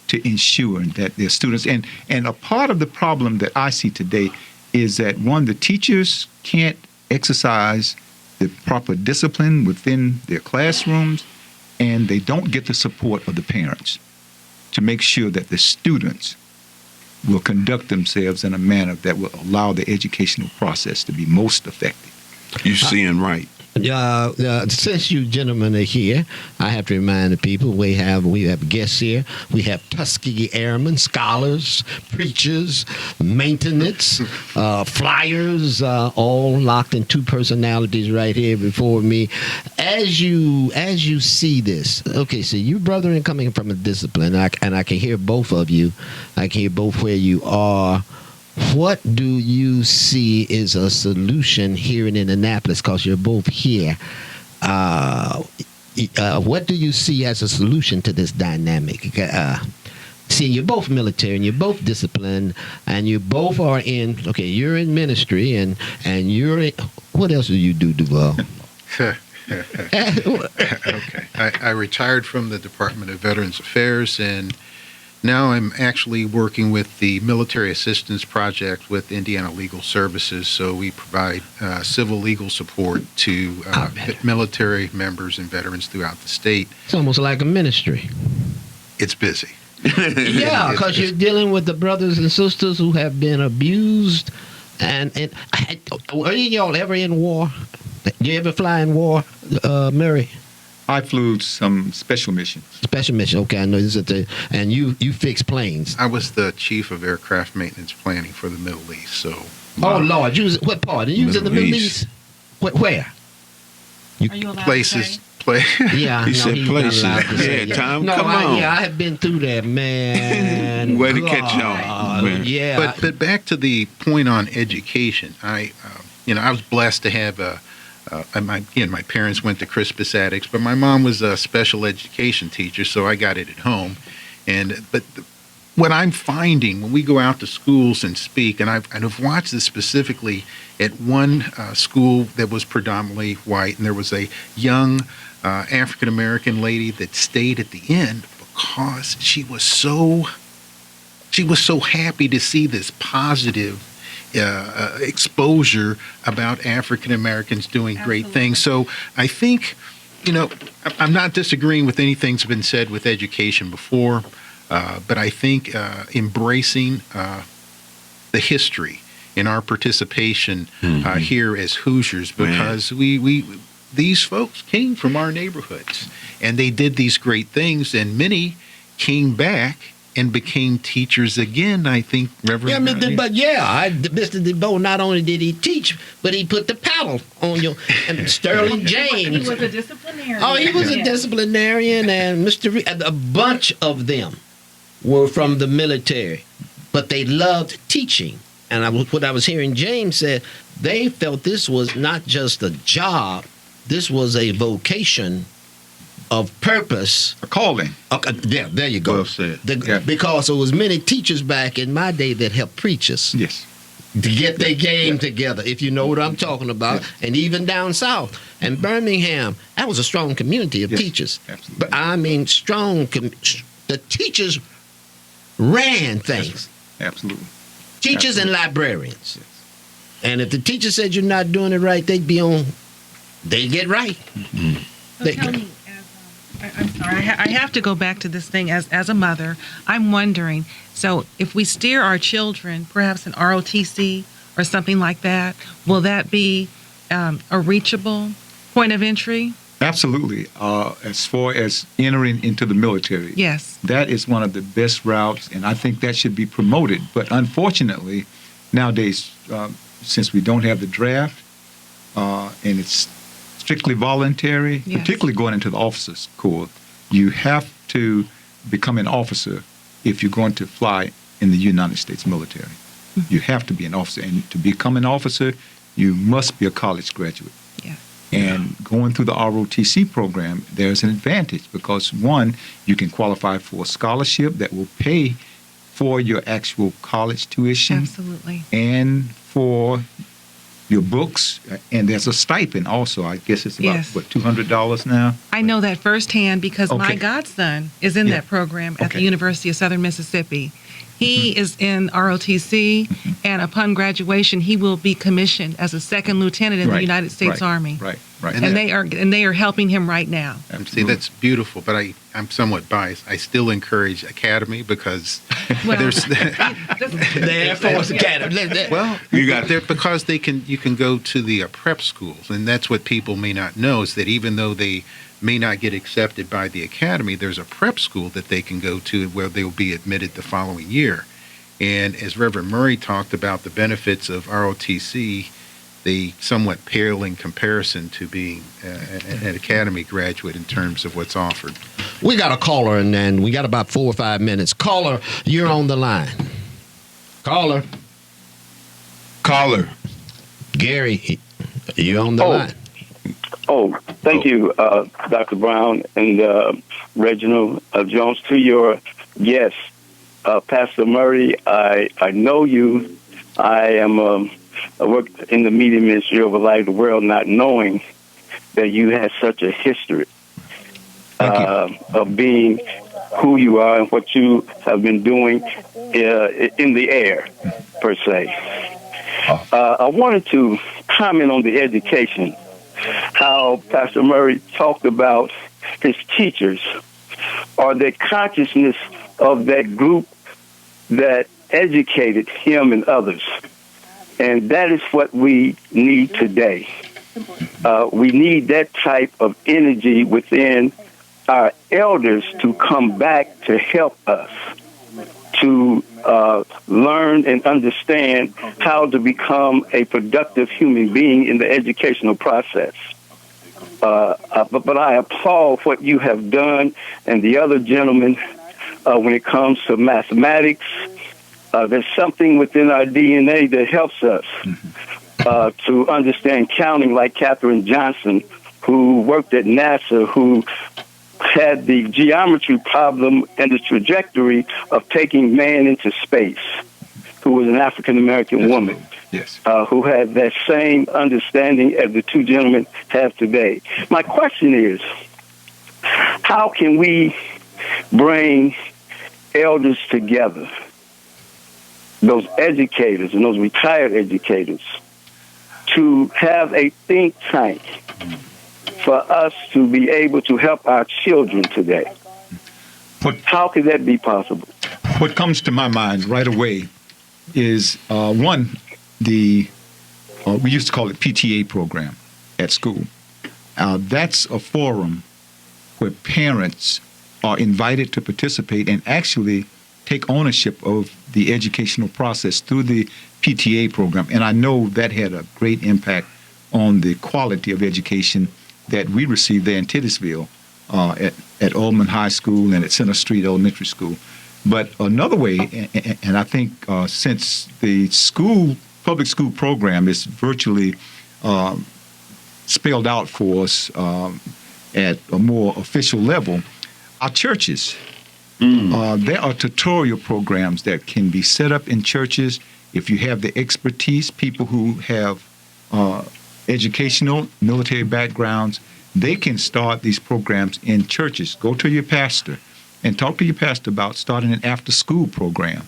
to ensure that their students, and a part of the problem that I see today is that, one, the teachers can't exercise the proper discipline within their classrooms, and they don't get the support of the parents to make sure that the students will conduct themselves in a manner that will allow the educational process to be most effective. You're seeing right. Since you gentlemen are here, I have to remind the people we have guests here. We have Tuskegee Airmen, scholars, preachers, maintenance, flyers, all locked in 2 personalities right here before me. As you see this, okay, so you brethren coming from a discipline, and I can hear both of you. I can hear both where you are. What do you see is a solution here in Indianapolis, because you're both here? What do you see as a solution to this dynamic? See, you're both military and you're both disciplined and you both are you're in ministry and you're in, what else do you do, Duval? Okay. I retired from the Department of Veterans Affairs, and Now I'm actually working with the Military Assistance Project with Indiana Legal Services. So we provide civil legal support to military members and veterans throughout the state. It's almost like a ministry. It's busy. Yeah, because you're dealing with the brothers and sisters who have been abused. And were y'all ever in war? Did you ever fly in war, Mary? I flew some special missions. Special mission. Okay, I know this is and you fix planes. I was the chief of aircraft maintenance planning for the Middle East. So. Oh Lord, you was what part? You was in the Middle East. Where? Are you allowed Places. to say? Yeah, He said places. Yeah, Tom, come on. Yeah, I have been through that, man. Way to catch y'all. Man. Yeah. But back to the point on education, I was blessed to have my parents went to Crispus Attucks, but my mom was a special education teacher, so I got it at home. But what I'm finding when we go out to schools and speak, and I've watched this specifically at one school that was predominantly white, and there was a young African American lady that stayed at the end because she was so happy to see this positive exposure about African Americans doing great things. So I think, I'm not disagreeing with anything that's been said with education before, but I think embracing the history in our participation here as Hoosiers, because these folks came from our neighborhoods and they did these great things, and many came back and became teachers again, I think, Reverend. Mr. DeBoe, not only did he teach, but he put the paddle on you. And Sterling James. He was a disciplinarian. Oh, he was a disciplinarian, and a bunch of them were from the military, but they loved teaching. And what I was hearing James said, they felt this was not just a job, this was a vocation of purpose. A calling. Yeah, there you go. Well said. Because there was many teachers back in my day that helped preachers. Yes. To get their game together, if you know what I'm talking about. And even down south. And Birmingham, that was a strong community of teachers. Absolutely. But I mean, the teachers ran things. Absolutely. Teachers and librarians. Yes. And if the teacher said you're not doing it right, they'd get right. So tell me, I'm sorry, I have to go back to this thing as a mother. I'm wondering, so if we steer our children, perhaps an ROTC or something like that, will that be a reachable point of entry? Absolutely. As far as entering into the military, yes, that is one of the best routes, and I think that should be promoted. But unfortunately, nowadays, since we don't have the draft, and it's strictly voluntary, particularly going into the officers' corps, you have to become an officer if you're going to fly in the United States military. Mm-hmm. You have to be an officer, and to become an officer, you must be a college graduate. Yeah. And going through the ROTC program, there's an advantage because, one, you can qualify for a scholarship that will pay for your actual college tuition. Absolutely. And for your books, and there's a stipend also. I guess it's about, $200 now? I know that firsthand because my godson is in that program at the University of Southern Mississippi. He is in ROTC, and upon graduation, he will be commissioned as a second lieutenant in the United States Army. Right. And they are helping him right now. See, that's beautiful, but I'm somewhat biased. I still encourage Academy because there's the Air Force Academy. Well, because you can go to the prep schools, and that's what people may not know is that even though they may not get accepted by the academy, there's a prep school that they can go to where they'll be admitted the following year. And as Reverend Murray talked about the benefits of ROTC, they somewhat pale in comparison to being an academy graduate in terms of what's offered. We got a caller, and then we got about 4 or 5 minutes. Caller, you're on the line. Caller. Gary, you're on the line. Oh, thank you, Dr. Brown and Reginald Jones. To your guest, Pastor Murray, I know you. I work in the media ministry over Light of the World, not knowing that you had such a history of being who you are and what you have been doing in the air, per se. I wanted to comment on the education, how Pastor Murray talked about his teachers or the consciousness of that group that educated him and others. And that is what we need today. We need that type of energy within our elders to come back to help us to learn and understand how to become a productive human being in the educational process. But I applaud what you have done and the other gentlemen when it comes to mathematics. There's something within our DNA that helps us to understand counting, like Katherine Johnson, who worked at NASA, who had the geometry problem and the trajectory of taking man into space, who was an African-American woman, who had that same understanding as the two gentlemen have today. My question is, how can we bring elders together, those educators and those retired educators, to have a think tank for us to be able to help our children today? How could that be possible? What comes to my mind right away is, one, we used to call it PTA program at school. That's a forum where parents are invited to participate and actually take ownership of the educational process through the PTA program. And I know that had a great impact on the quality of education that we received there in Titusville at Ullman High School and at Center Street Elementary School. But another way, and I think since the public school program is virtually spelled out for us at a more official level, our churches, there are tutorial programs that can be set up in churches. If you have the expertise, people who have educational, military backgrounds, they can start these programs in churches. Go to your pastor and talk to your pastor about starting an after-school program,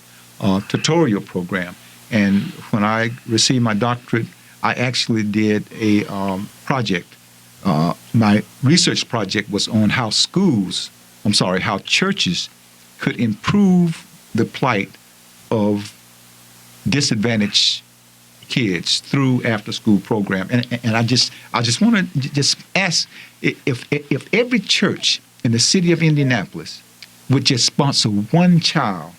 tutorial program. And when I received my doctorate, I actually did a project. My research project was on how churches could improve the plight of disadvantaged kids through after-school program. And I just want to just ask if every church in the city of Indianapolis would just sponsor one child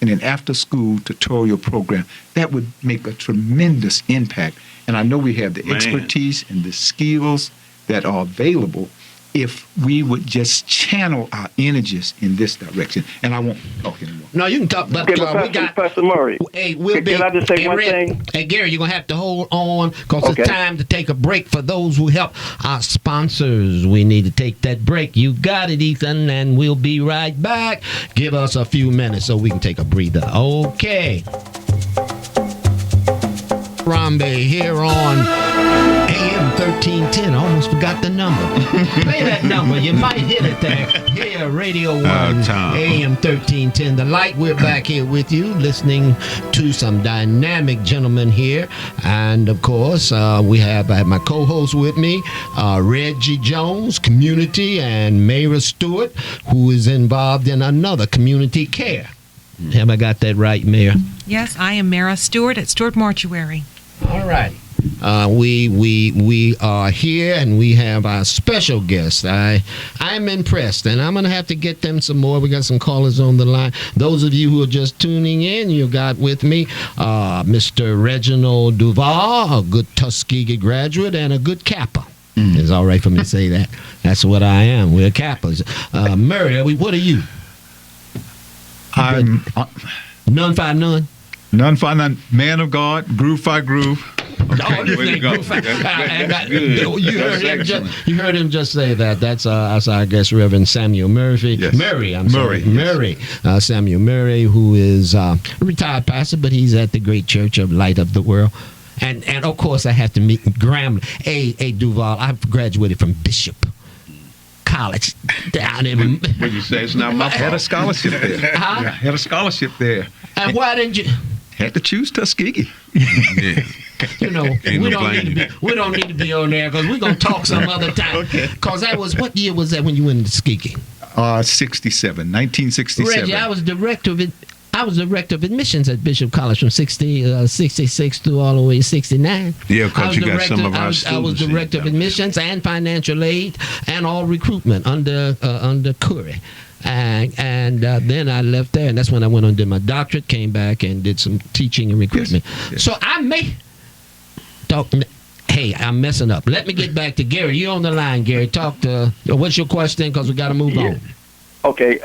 in an after-school tutorial program, that would make a tremendous impact. And I know we have the expertise and the skills that are available if we would just channel our energies in this direction. And I won't talk anymore. No, you can talk, but we got Pastor Murray. Hey, Can I just say one thing? Hey, Gary, you're going to have to hold on because it's time to take a break for those who help our sponsors. We need to take that break. You got it, Ethan, and we'll be right back. Give us a few minutes so we can take a breather. Okay. Harambee here on AM 1310. I almost forgot the number. Play that number. You might hit it there. Here, Radio 1, AM 1310. The Light, we're back here with you, listening to some dynamic gentlemen here. And, of course, I have my co-host with me, Reggie Jones, Community, and Mayra Stewart, who is involved in another community care. Have I got that right, Mayor? Yes, I am Mara Stewart at Stewart Mortuary. All righty. We are here and we have our special guest. I'm impressed, and I'm going to have to get them some more. We got some callers on the line. Those of you who are just tuning in, you got with me Mr. Reginald Duval, a good Tuskegee graduate and a good Kappa. It's all right for me to say that. That's what I am. We're Kappas. Murray, what are you? I'm None five none. None five none. Man of God. Groove five groove. Okay, way to go. That's good. You heard him just say that. That's our guest, Reverend Samuel Murphy. Yes. Murray, I'm sorry. Yes. Murray. Samuel Murray, who is a retired pastor, but he's at the great Church of Light of the World. And of course, I have to meet Graham. Hey, Duval, I graduated from Bishop College down in. What you say? It's not my I had a fault. scholarship there. Huh? I had a scholarship there. And why didn't you? Had to choose Tuskegee. Yeah. You know, Ain't we no don't need to blame. be. We don't need to be on there because we're gonna talk some other time. Okay. Because that was what year was that when you went into Tuskegee? 1967. Reggie, I was director of it. I was director of admissions at Bishop College from 66 through all the way to 69. Yeah, I because was you got director- some of our I was students. in director of it. admissions and financial aid and all recruitment under Curry. And then I left there, and that's when I went on and did my doctorate, came back and did some teaching and recruitment. Yes. So I may talk. Hey, I'm messing up. Let me get back to Gary. You on the line, Gary? Talk to. What's your question? Because we got to move on. Okay.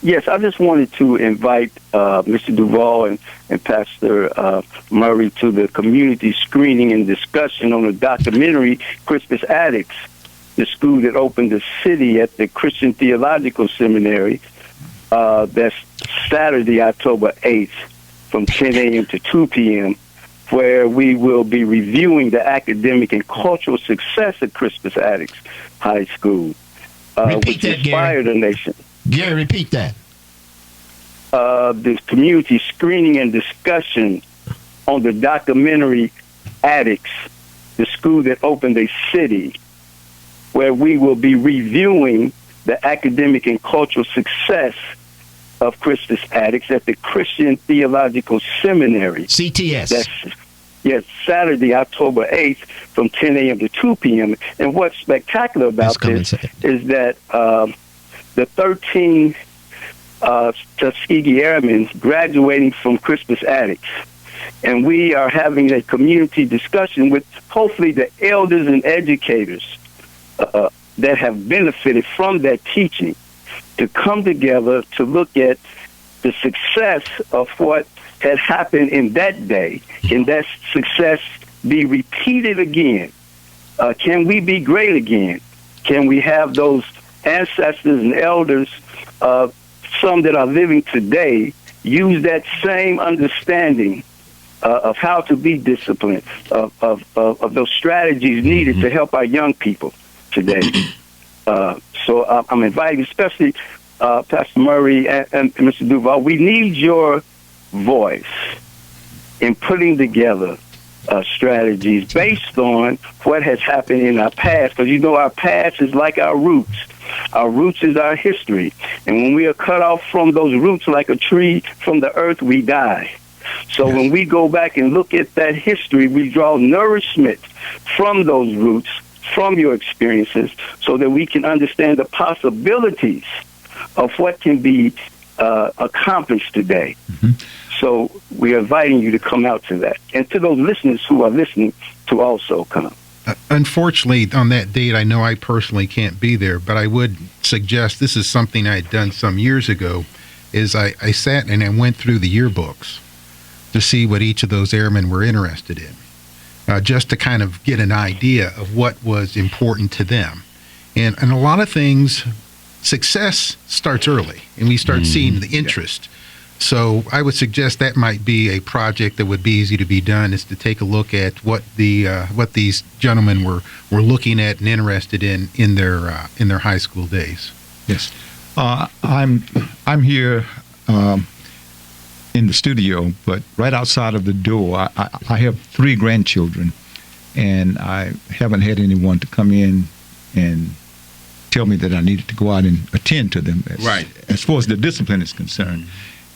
Yes, I just wanted to invite Mr. Duval and Pastor Murray to the community screening and discussion on the documentary Crispus Attucks, the school that opened the city at the Christian Theological Seminary. That's Saturday, October 8th from 10 a.m. to 2 p.m., where we will be reviewing the academic and cultural success of Crispus Attucks High School, Repeat which that, inspired the nation. Gary, repeat that. The community screening and discussion on the documentary Attucks, the school that opened a city, where we will be reviewing the academic and cultural success of Crispus Attucks at the Christian Theological Seminary. CTS. Yes, Saturday, October 8th from 10 a.m. to 2 p.m. And what's spectacular about this is that the 13 Tuskegee Airmen graduating from Crispus Attucks, and we are having a community discussion with hopefully the elders and educators that have benefited from that teaching to come together to look at the success of what had happened in that day. Can that success be repeated again? Can we be great again? Can we have those ancestors and elders, some that are living today, use that same understanding of how to be disciplined, of those strategies needed to help our young people today? So I'm inviting, especially Pastor Murray and Mr. Duval, we need your voice in putting together strategies based on what has happened in our past, because you know our past is like our roots. Our roots is our history. And when we are cut off from those roots like a tree from the earth, we die. So when we go back and look at that history, we draw nourishment from those roots, from your experiences, so that we can understand the possibilities of what can be accomplished today. Mm-hmm. So we're inviting you to come out to that. And to those listeners who are listening, to also come. Unfortunately, on that date, I know I personally can't be there, but I would suggest, this is something I had done some years ago, is I sat and I went through the yearbooks to see what each of those airmen were interested in, just to kind of get an idea of what was important to them. And a lot of things, success starts early, and we start seeing the interest. So I would suggest that might be a project that would be easy to be done, is to take a look at what these gentlemen were looking at and interested in their high school days. Yes, I'm here in the studio, but right outside of the door, I have 3 grandchildren, and I haven't had anyone to come in and tell me that I needed to go out and attend to them. As far as the discipline is concerned.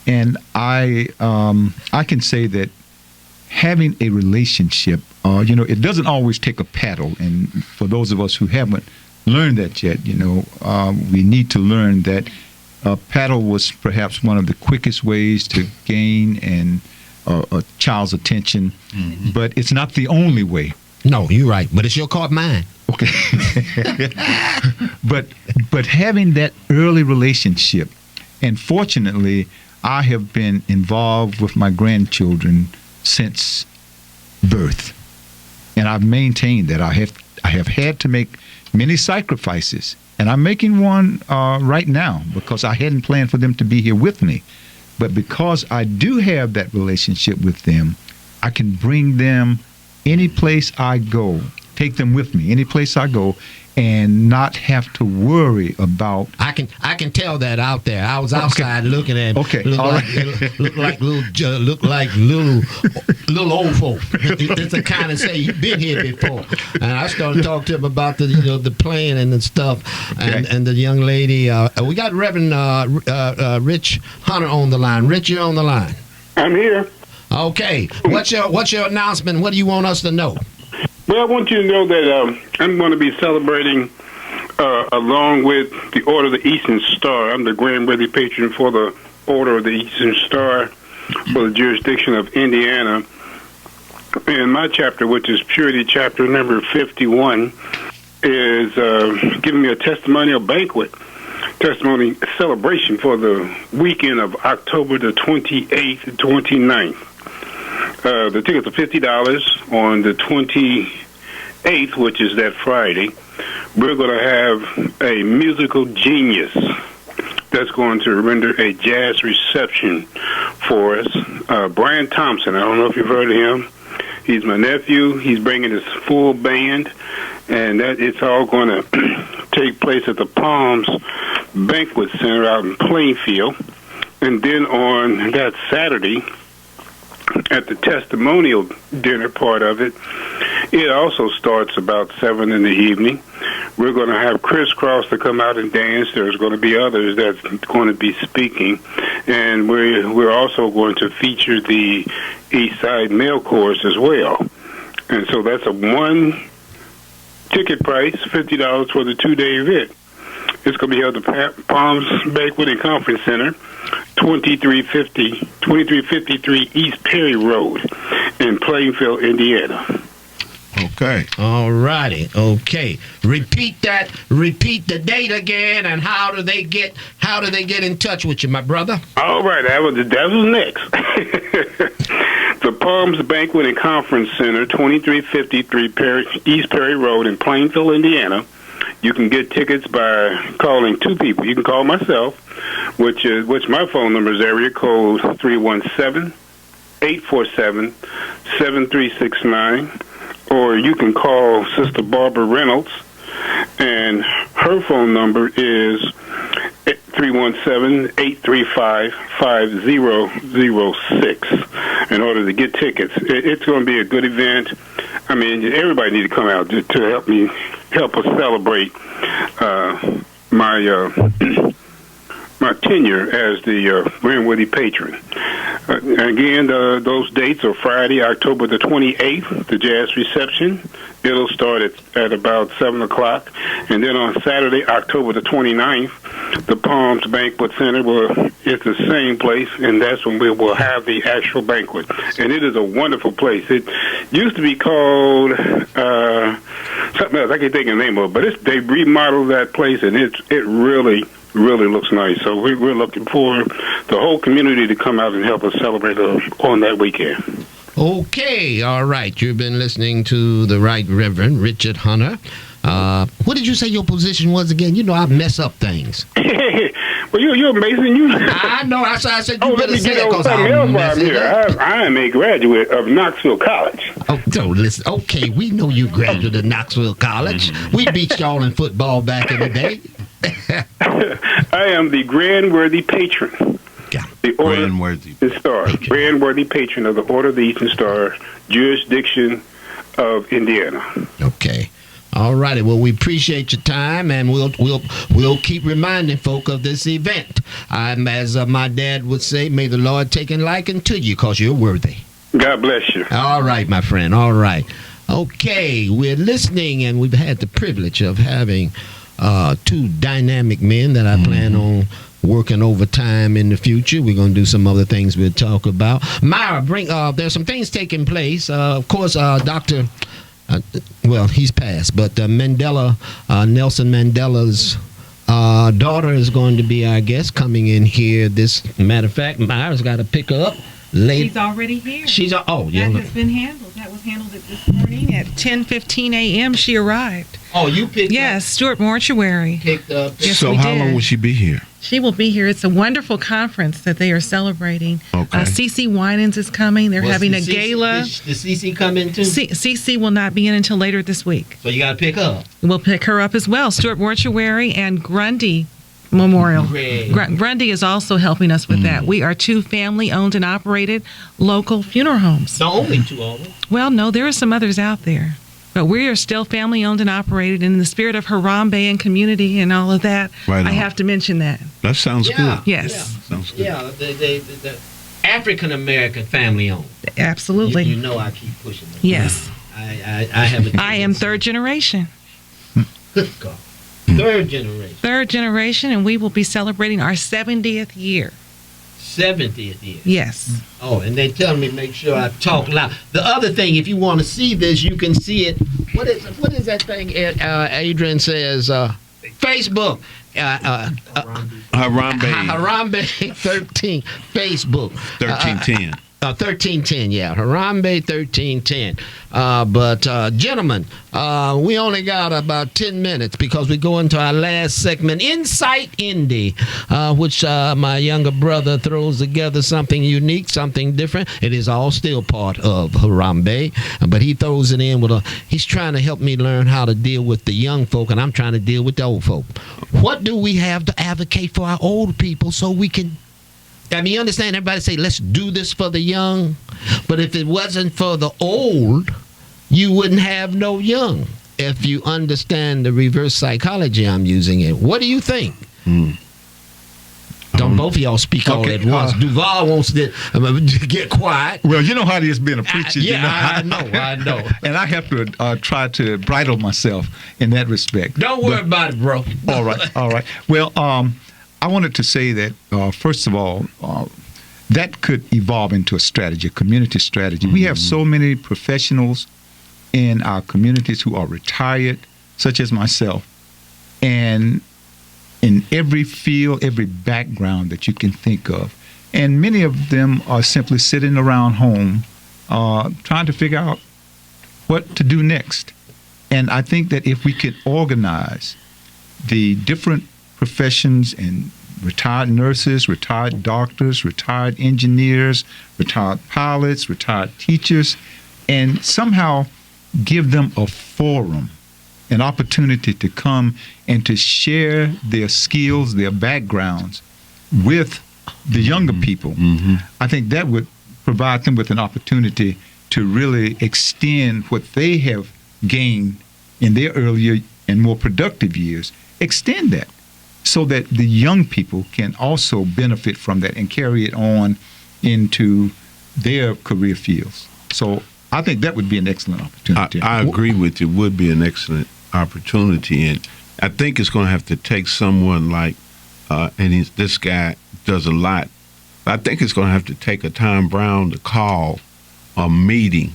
And I can say that having a relationship, it doesn't always take a paddle. And for those of us who haven't learned that yet, we need to learn that a paddle was perhaps one of the quickest ways to gain a child's attention, but it's not the only way. No, you're right, but it's your card, mine. Okay. but having that early relationship, and fortunately, I have been involved with my grandchildren since birth, and I've maintained that. I have had to make many sacrifices, and I'm making one right now because I hadn't planned for them to be here with me. But because I do have that relationship with them, I can bring them any place I go, take them with me any place I go, and not have to worry about. I can tell that out there. I was outside looking at him. Okay, Look like little old folk. It's the kind of say you've been here before. And I started talking to him about the playing and the stuff, and the young lady. We got Reverend Rich Hunter on the line. Rich, you're on the line. I'm here. Okay. What's your announcement? What do you want us to know? Well, I want you to know that I'm going to be celebrating along with the Order of the Eastern Star. I'm the grand worthy patron for the Order of the Eastern Star for the jurisdiction of Indiana. And my chapter, which is Purity Chapter number 51, is giving me a testimonial banquet, testimony celebration for the weekend of October the 28th and 29th. The tickets are $50 on the 28th, which is that Friday. We're going to have a musical genius that's going to render a jazz reception for us. Brian Thompson, I don't know if you've heard of him. He's my nephew. He's bringing his full band, and that it's all going to take place at the Palms Banquet Center out in Plainfield. And then on that Saturday, at the testimonial dinner part of it, it also starts about 7 in the evening. We're going to have Criss Cross to come out and dance. There's going to be others that's going to be speaking. And we're also going to feature the East Side Male Chorus as well. And so that's a one ticket price, $50 for the 2-day event. It's going to be held at the Palms Banquet and Conference Center, 2353 East Perry Road in Plainfield, Indiana. Okay. All righty. Okay. Repeat the date again, and how do they get in touch with you, my brother? All right, that was next. The Palms Banquet and Conference Center, 2353 East Perry Road in Plainfield, Indiana. You can get tickets by calling two people. You can call myself, which my phone number is area code 317-847-7369, or you can call Sister Barbara Reynolds, and her phone number is 317-835-5006 in order to get tickets. It's going to be a good event. I mean, everybody needs to come out to help us celebrate my tenure as the Grand Worthy Patron. Again, those dates are Friday, October the 28th, the jazz reception. It'll start at about 7 o'clock. And then on Saturday, October the 29th, the Palms Banquet Center it's the same place, and that's when we will have the actual banquet. And it is a wonderful place. It used to be called something else. I can't think of the name of it, but they remodeled that place, and it really looks nice. So we're looking for the whole community to come out and help us celebrate on that weekend. Okay, all right. You've been listening to the Right Reverend Richard Hunter. What did you say your position was again? You know I mess up things. Well, you're amazing. I know. That's why I said you better say it because I'm here. I am a graduate of Knoxville College. Oh, so listen. Okay, we know you graduated of Knoxville College. We beat y'all in football back in the day. I am the Grand Worthy Patron. The Order Grand Worthy. Star. Okay. Grand Worthy Patron of the Order of the Eastern Star, jurisdiction of Indiana. Okay. All righty. Well, we appreciate your time, and we'll keep reminding folk of this event. As my dad would say, may the Lord take a liking to you, because you're worthy. God bless you. All right, my friend. All right. Okay, we're listening, and we've had the privilege of having two dynamic men that I plan on working overtime in the future. We're going to do some other things we'll talk about. Myra, there's some things taking place. Of course, Dr. Well, he's passed, but Nelson Mandela's daughter is going to be our guest coming in here. Matter of fact, Myra's got to pick her up. She's already here. That has been handled. That was handled this morning at 10:15 a.m. She arrived. Oh, you picked up? Yes, Stewart Mortuary. Picked up. Yes, So how long will she be here? She will be here. It's a wonderful conference that they are celebrating. Okay. CC Winans is coming. They're having a gala. The CC come in too? CC will not be in until later this week. So you got to pick her up. We'll pick her up as well. Stuart Mortuary and Grundy Memorial. Grundy is also helping us with that. We are 2 family-owned and operated local funeral homes. The only 2 of them. Well, no, there are some others out there. But we are still family-owned and operated in the spirit of Harambee and community and all of that. Right on. I have to mention that. That sounds good. Yes. Sounds good. Yeah, the African-American family-owned. Absolutely. You know I keep pushing it. Yes. I have a I am 3rd generation. Good God. 3rd generation. 3rd generation, and we will be celebrating our 70th year. 70th year. Yes. Oh, and they tell me make sure I talk loud. The other thing, if you want to see this, you can see it. What is that thing? Adrian says Facebook. Harambee 13 Facebook 1310. 1310, yeah. Harambee 1310. But gentlemen, we only got about 10 minutes because we go into our last segment, Insight Indie, which my younger brother throws together something unique, something different. It is all still part of Harambee, but he throws it in with he's trying to help me learn how to deal with the young folk, and I'm trying to deal with the old folk. What do we have to advocate for our old people so we can, I mean, you understand, everybody say, let's do this for the young. But if it wasn't for the old, you wouldn't have no young. If you understand the reverse psychology I'm using it. What do you think? Don't both of y'all speak all at once. Duval wants to get quiet. Well, you know how it is being a preacher. I know. And I have to try to bridle myself in that respect. Don't worry about it, bro. All right. Well, I wanted to say that, first of all, that could evolve into a strategy, a community strategy. We have so many professionals in our communities who are retired, such as myself, and in every field, every background that you can think of. And many of them are simply sitting around home trying to figure out what to do next. And I think that if we could organize the different professions and retired nurses, retired doctors, retired engineers, retired pilots, retired teachers, and somehow give them a forum, an opportunity to come and to share their skills, their backgrounds with the younger people. I think that would provide them with an opportunity to really extend what they have gained in their earlier and more productive years, extend that, so that the young people can also benefit from that and carry it on into their career fields. So I think that would be an excellent opportunity. I agree with you. It would be an excellent opportunity. And I think it's going to have to take someone like, this guy does a lot. I think it's going to have to take a Tom Brown to call a meeting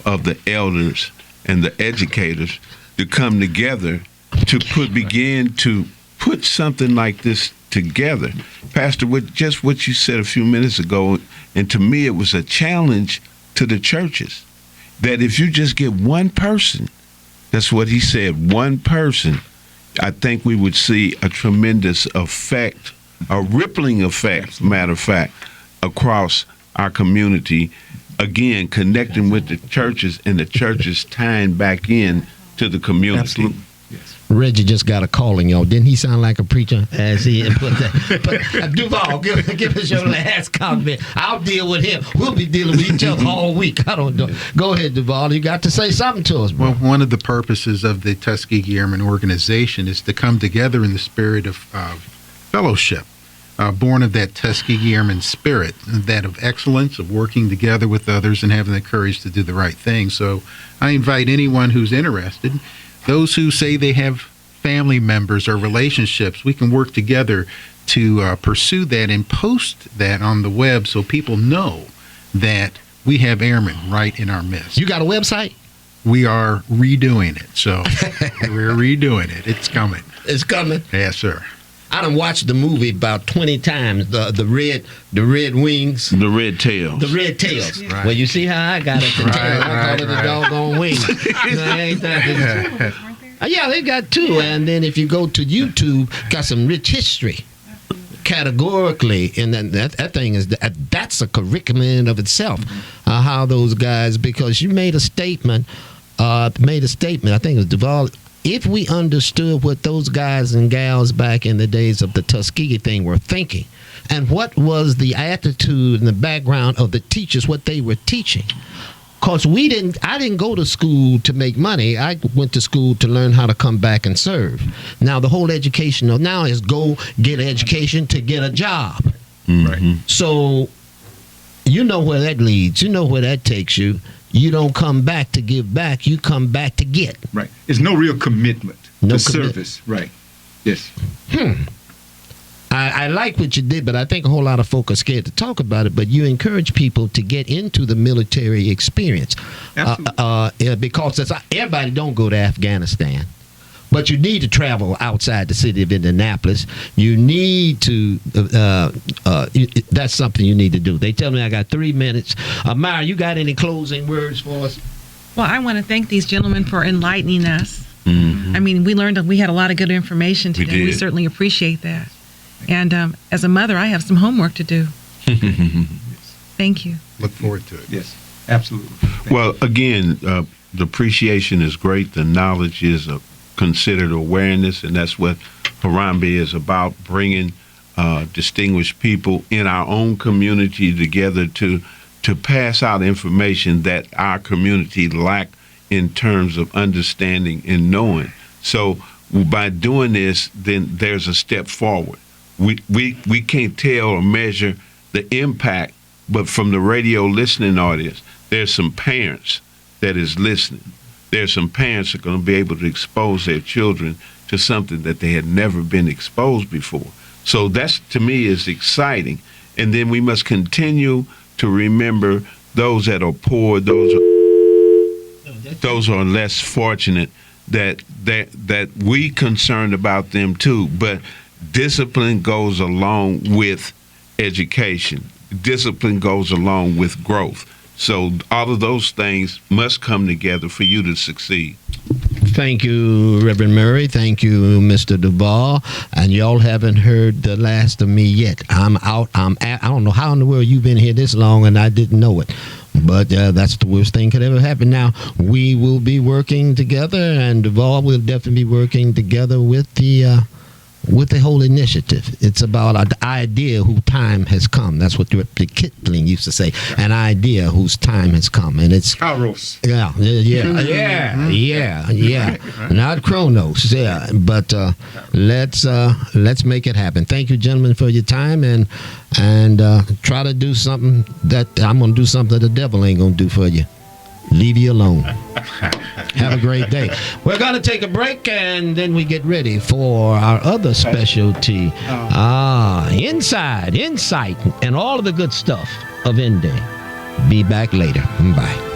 of the elders and the educators to come together to begin to put something like this together. Pastor, just what you said a few minutes ago, and to me it was a challenge to the churches, that if you just get one person, that's what he said, one person, I think we would see a tremendous effect, a rippling effect, matter of fact, across our community, again, connecting with the churches and the churches tying back in to the community. Absolutely. Reggie just got a calling, y'all. Didn't he sound like a preacher? As he put that. But Duval, give us your last comment. I'll deal with him. We'll be dealing with each other all week. I don't know. Go ahead, Duval. You got to say something to us, bro. Well, one of the purposes of the Tuskegee Airmen organization is to come together in the spirit of fellowship, born of that Tuskegee Airmen spirit, that of excellence, of working together with others and having the courage to do the right thing. So I invite anyone who's interested, those who say they have family members or relationships, we can work together to pursue that and post that on the web so people know that we have airmen right in our midst. You got a website? We are redoing it. So we're redoing it. It's coming. It's coming? Yes, sir. I done watched the movie about 20 times. The red wings. The red tails. The red tails. Right. Well, you see how I got it. The tail. I call it the doggone wings. Ain't that? Yeah, they got two. And then if you go to YouTube, got some rich history. categorically, and then that thing is that's a curriculum in and of itself. How those guys, because you made a statement. I think it was Duvall. If we understood what those guys and gals back in the days of the Tuskegee thing were thinking, and what was the attitude and the background of the teachers, what they were teaching. Because I didn't go to school to make money. I went to school to learn how to come back and serve. Now, the whole education of now is go get an education to get a job. Right. So, you know where that leads. You know where that takes you. You don't come back to give back. You come back to get. Right. There's no real commitment to service. Right. Yes. I like what you did, but I think a whole lot of folk are scared to talk about it. But you encourage people to get into the military experience. Because everybody don't go to Afghanistan. But you need to travel outside the city of Indianapolis. You need to, that's something you need to do. They tell me I got 3 minutes. Myra, you got any closing words for us? Well, I want to thank these gentlemen for enlightening us. I mean, we had a lot of good information today. We certainly appreciate that. And as a mother, I have some homework to do. Thank you. Look forward to it. Yes, absolutely. Well, again, the appreciation is great. The knowledge is considered awareness, and that's what Harambee is about, bringing distinguished people in our own community together to pass out information that our community lack in terms of understanding and knowing. So by doing this, then there's a step forward. We can't tell or measure the impact, but from the radio listening audience, there's some parents that is listening. There's some parents that are going to be able to expose their children to something that they had never been exposed before. So that's, to me, is exciting. And then we must continue to remember those that are poor, those are less fortunate, that we concerned about them too. But discipline goes along with education. Discipline goes along with growth. So all of those things must come together for you to succeed. Thank you, Reverend Murray. Thank you, Mr. Duvall. And y'all haven't heard the last of me yet. I'm out. I don't know how in the world you've been here this long and I didn't know it. But that's the worst thing could ever happen. Now, we will be working together, and Duvall will definitely be working together with the whole initiative. It's about an idea whose time has come. That's what the Kipling used to say. An idea whose time has come. And it's Kairos. Yeah. Right. Not Chronos. Yeah. But let's make it happen. Thank you, gentlemen, for your time, and try to do something that I'm gonna do something the devil ain't gonna do for you. Leave you alone. Have a great day. We're going to take a break, and then we get ready for our other specialty. Insight, and all of the good stuff of Inday. Be back later. Bye.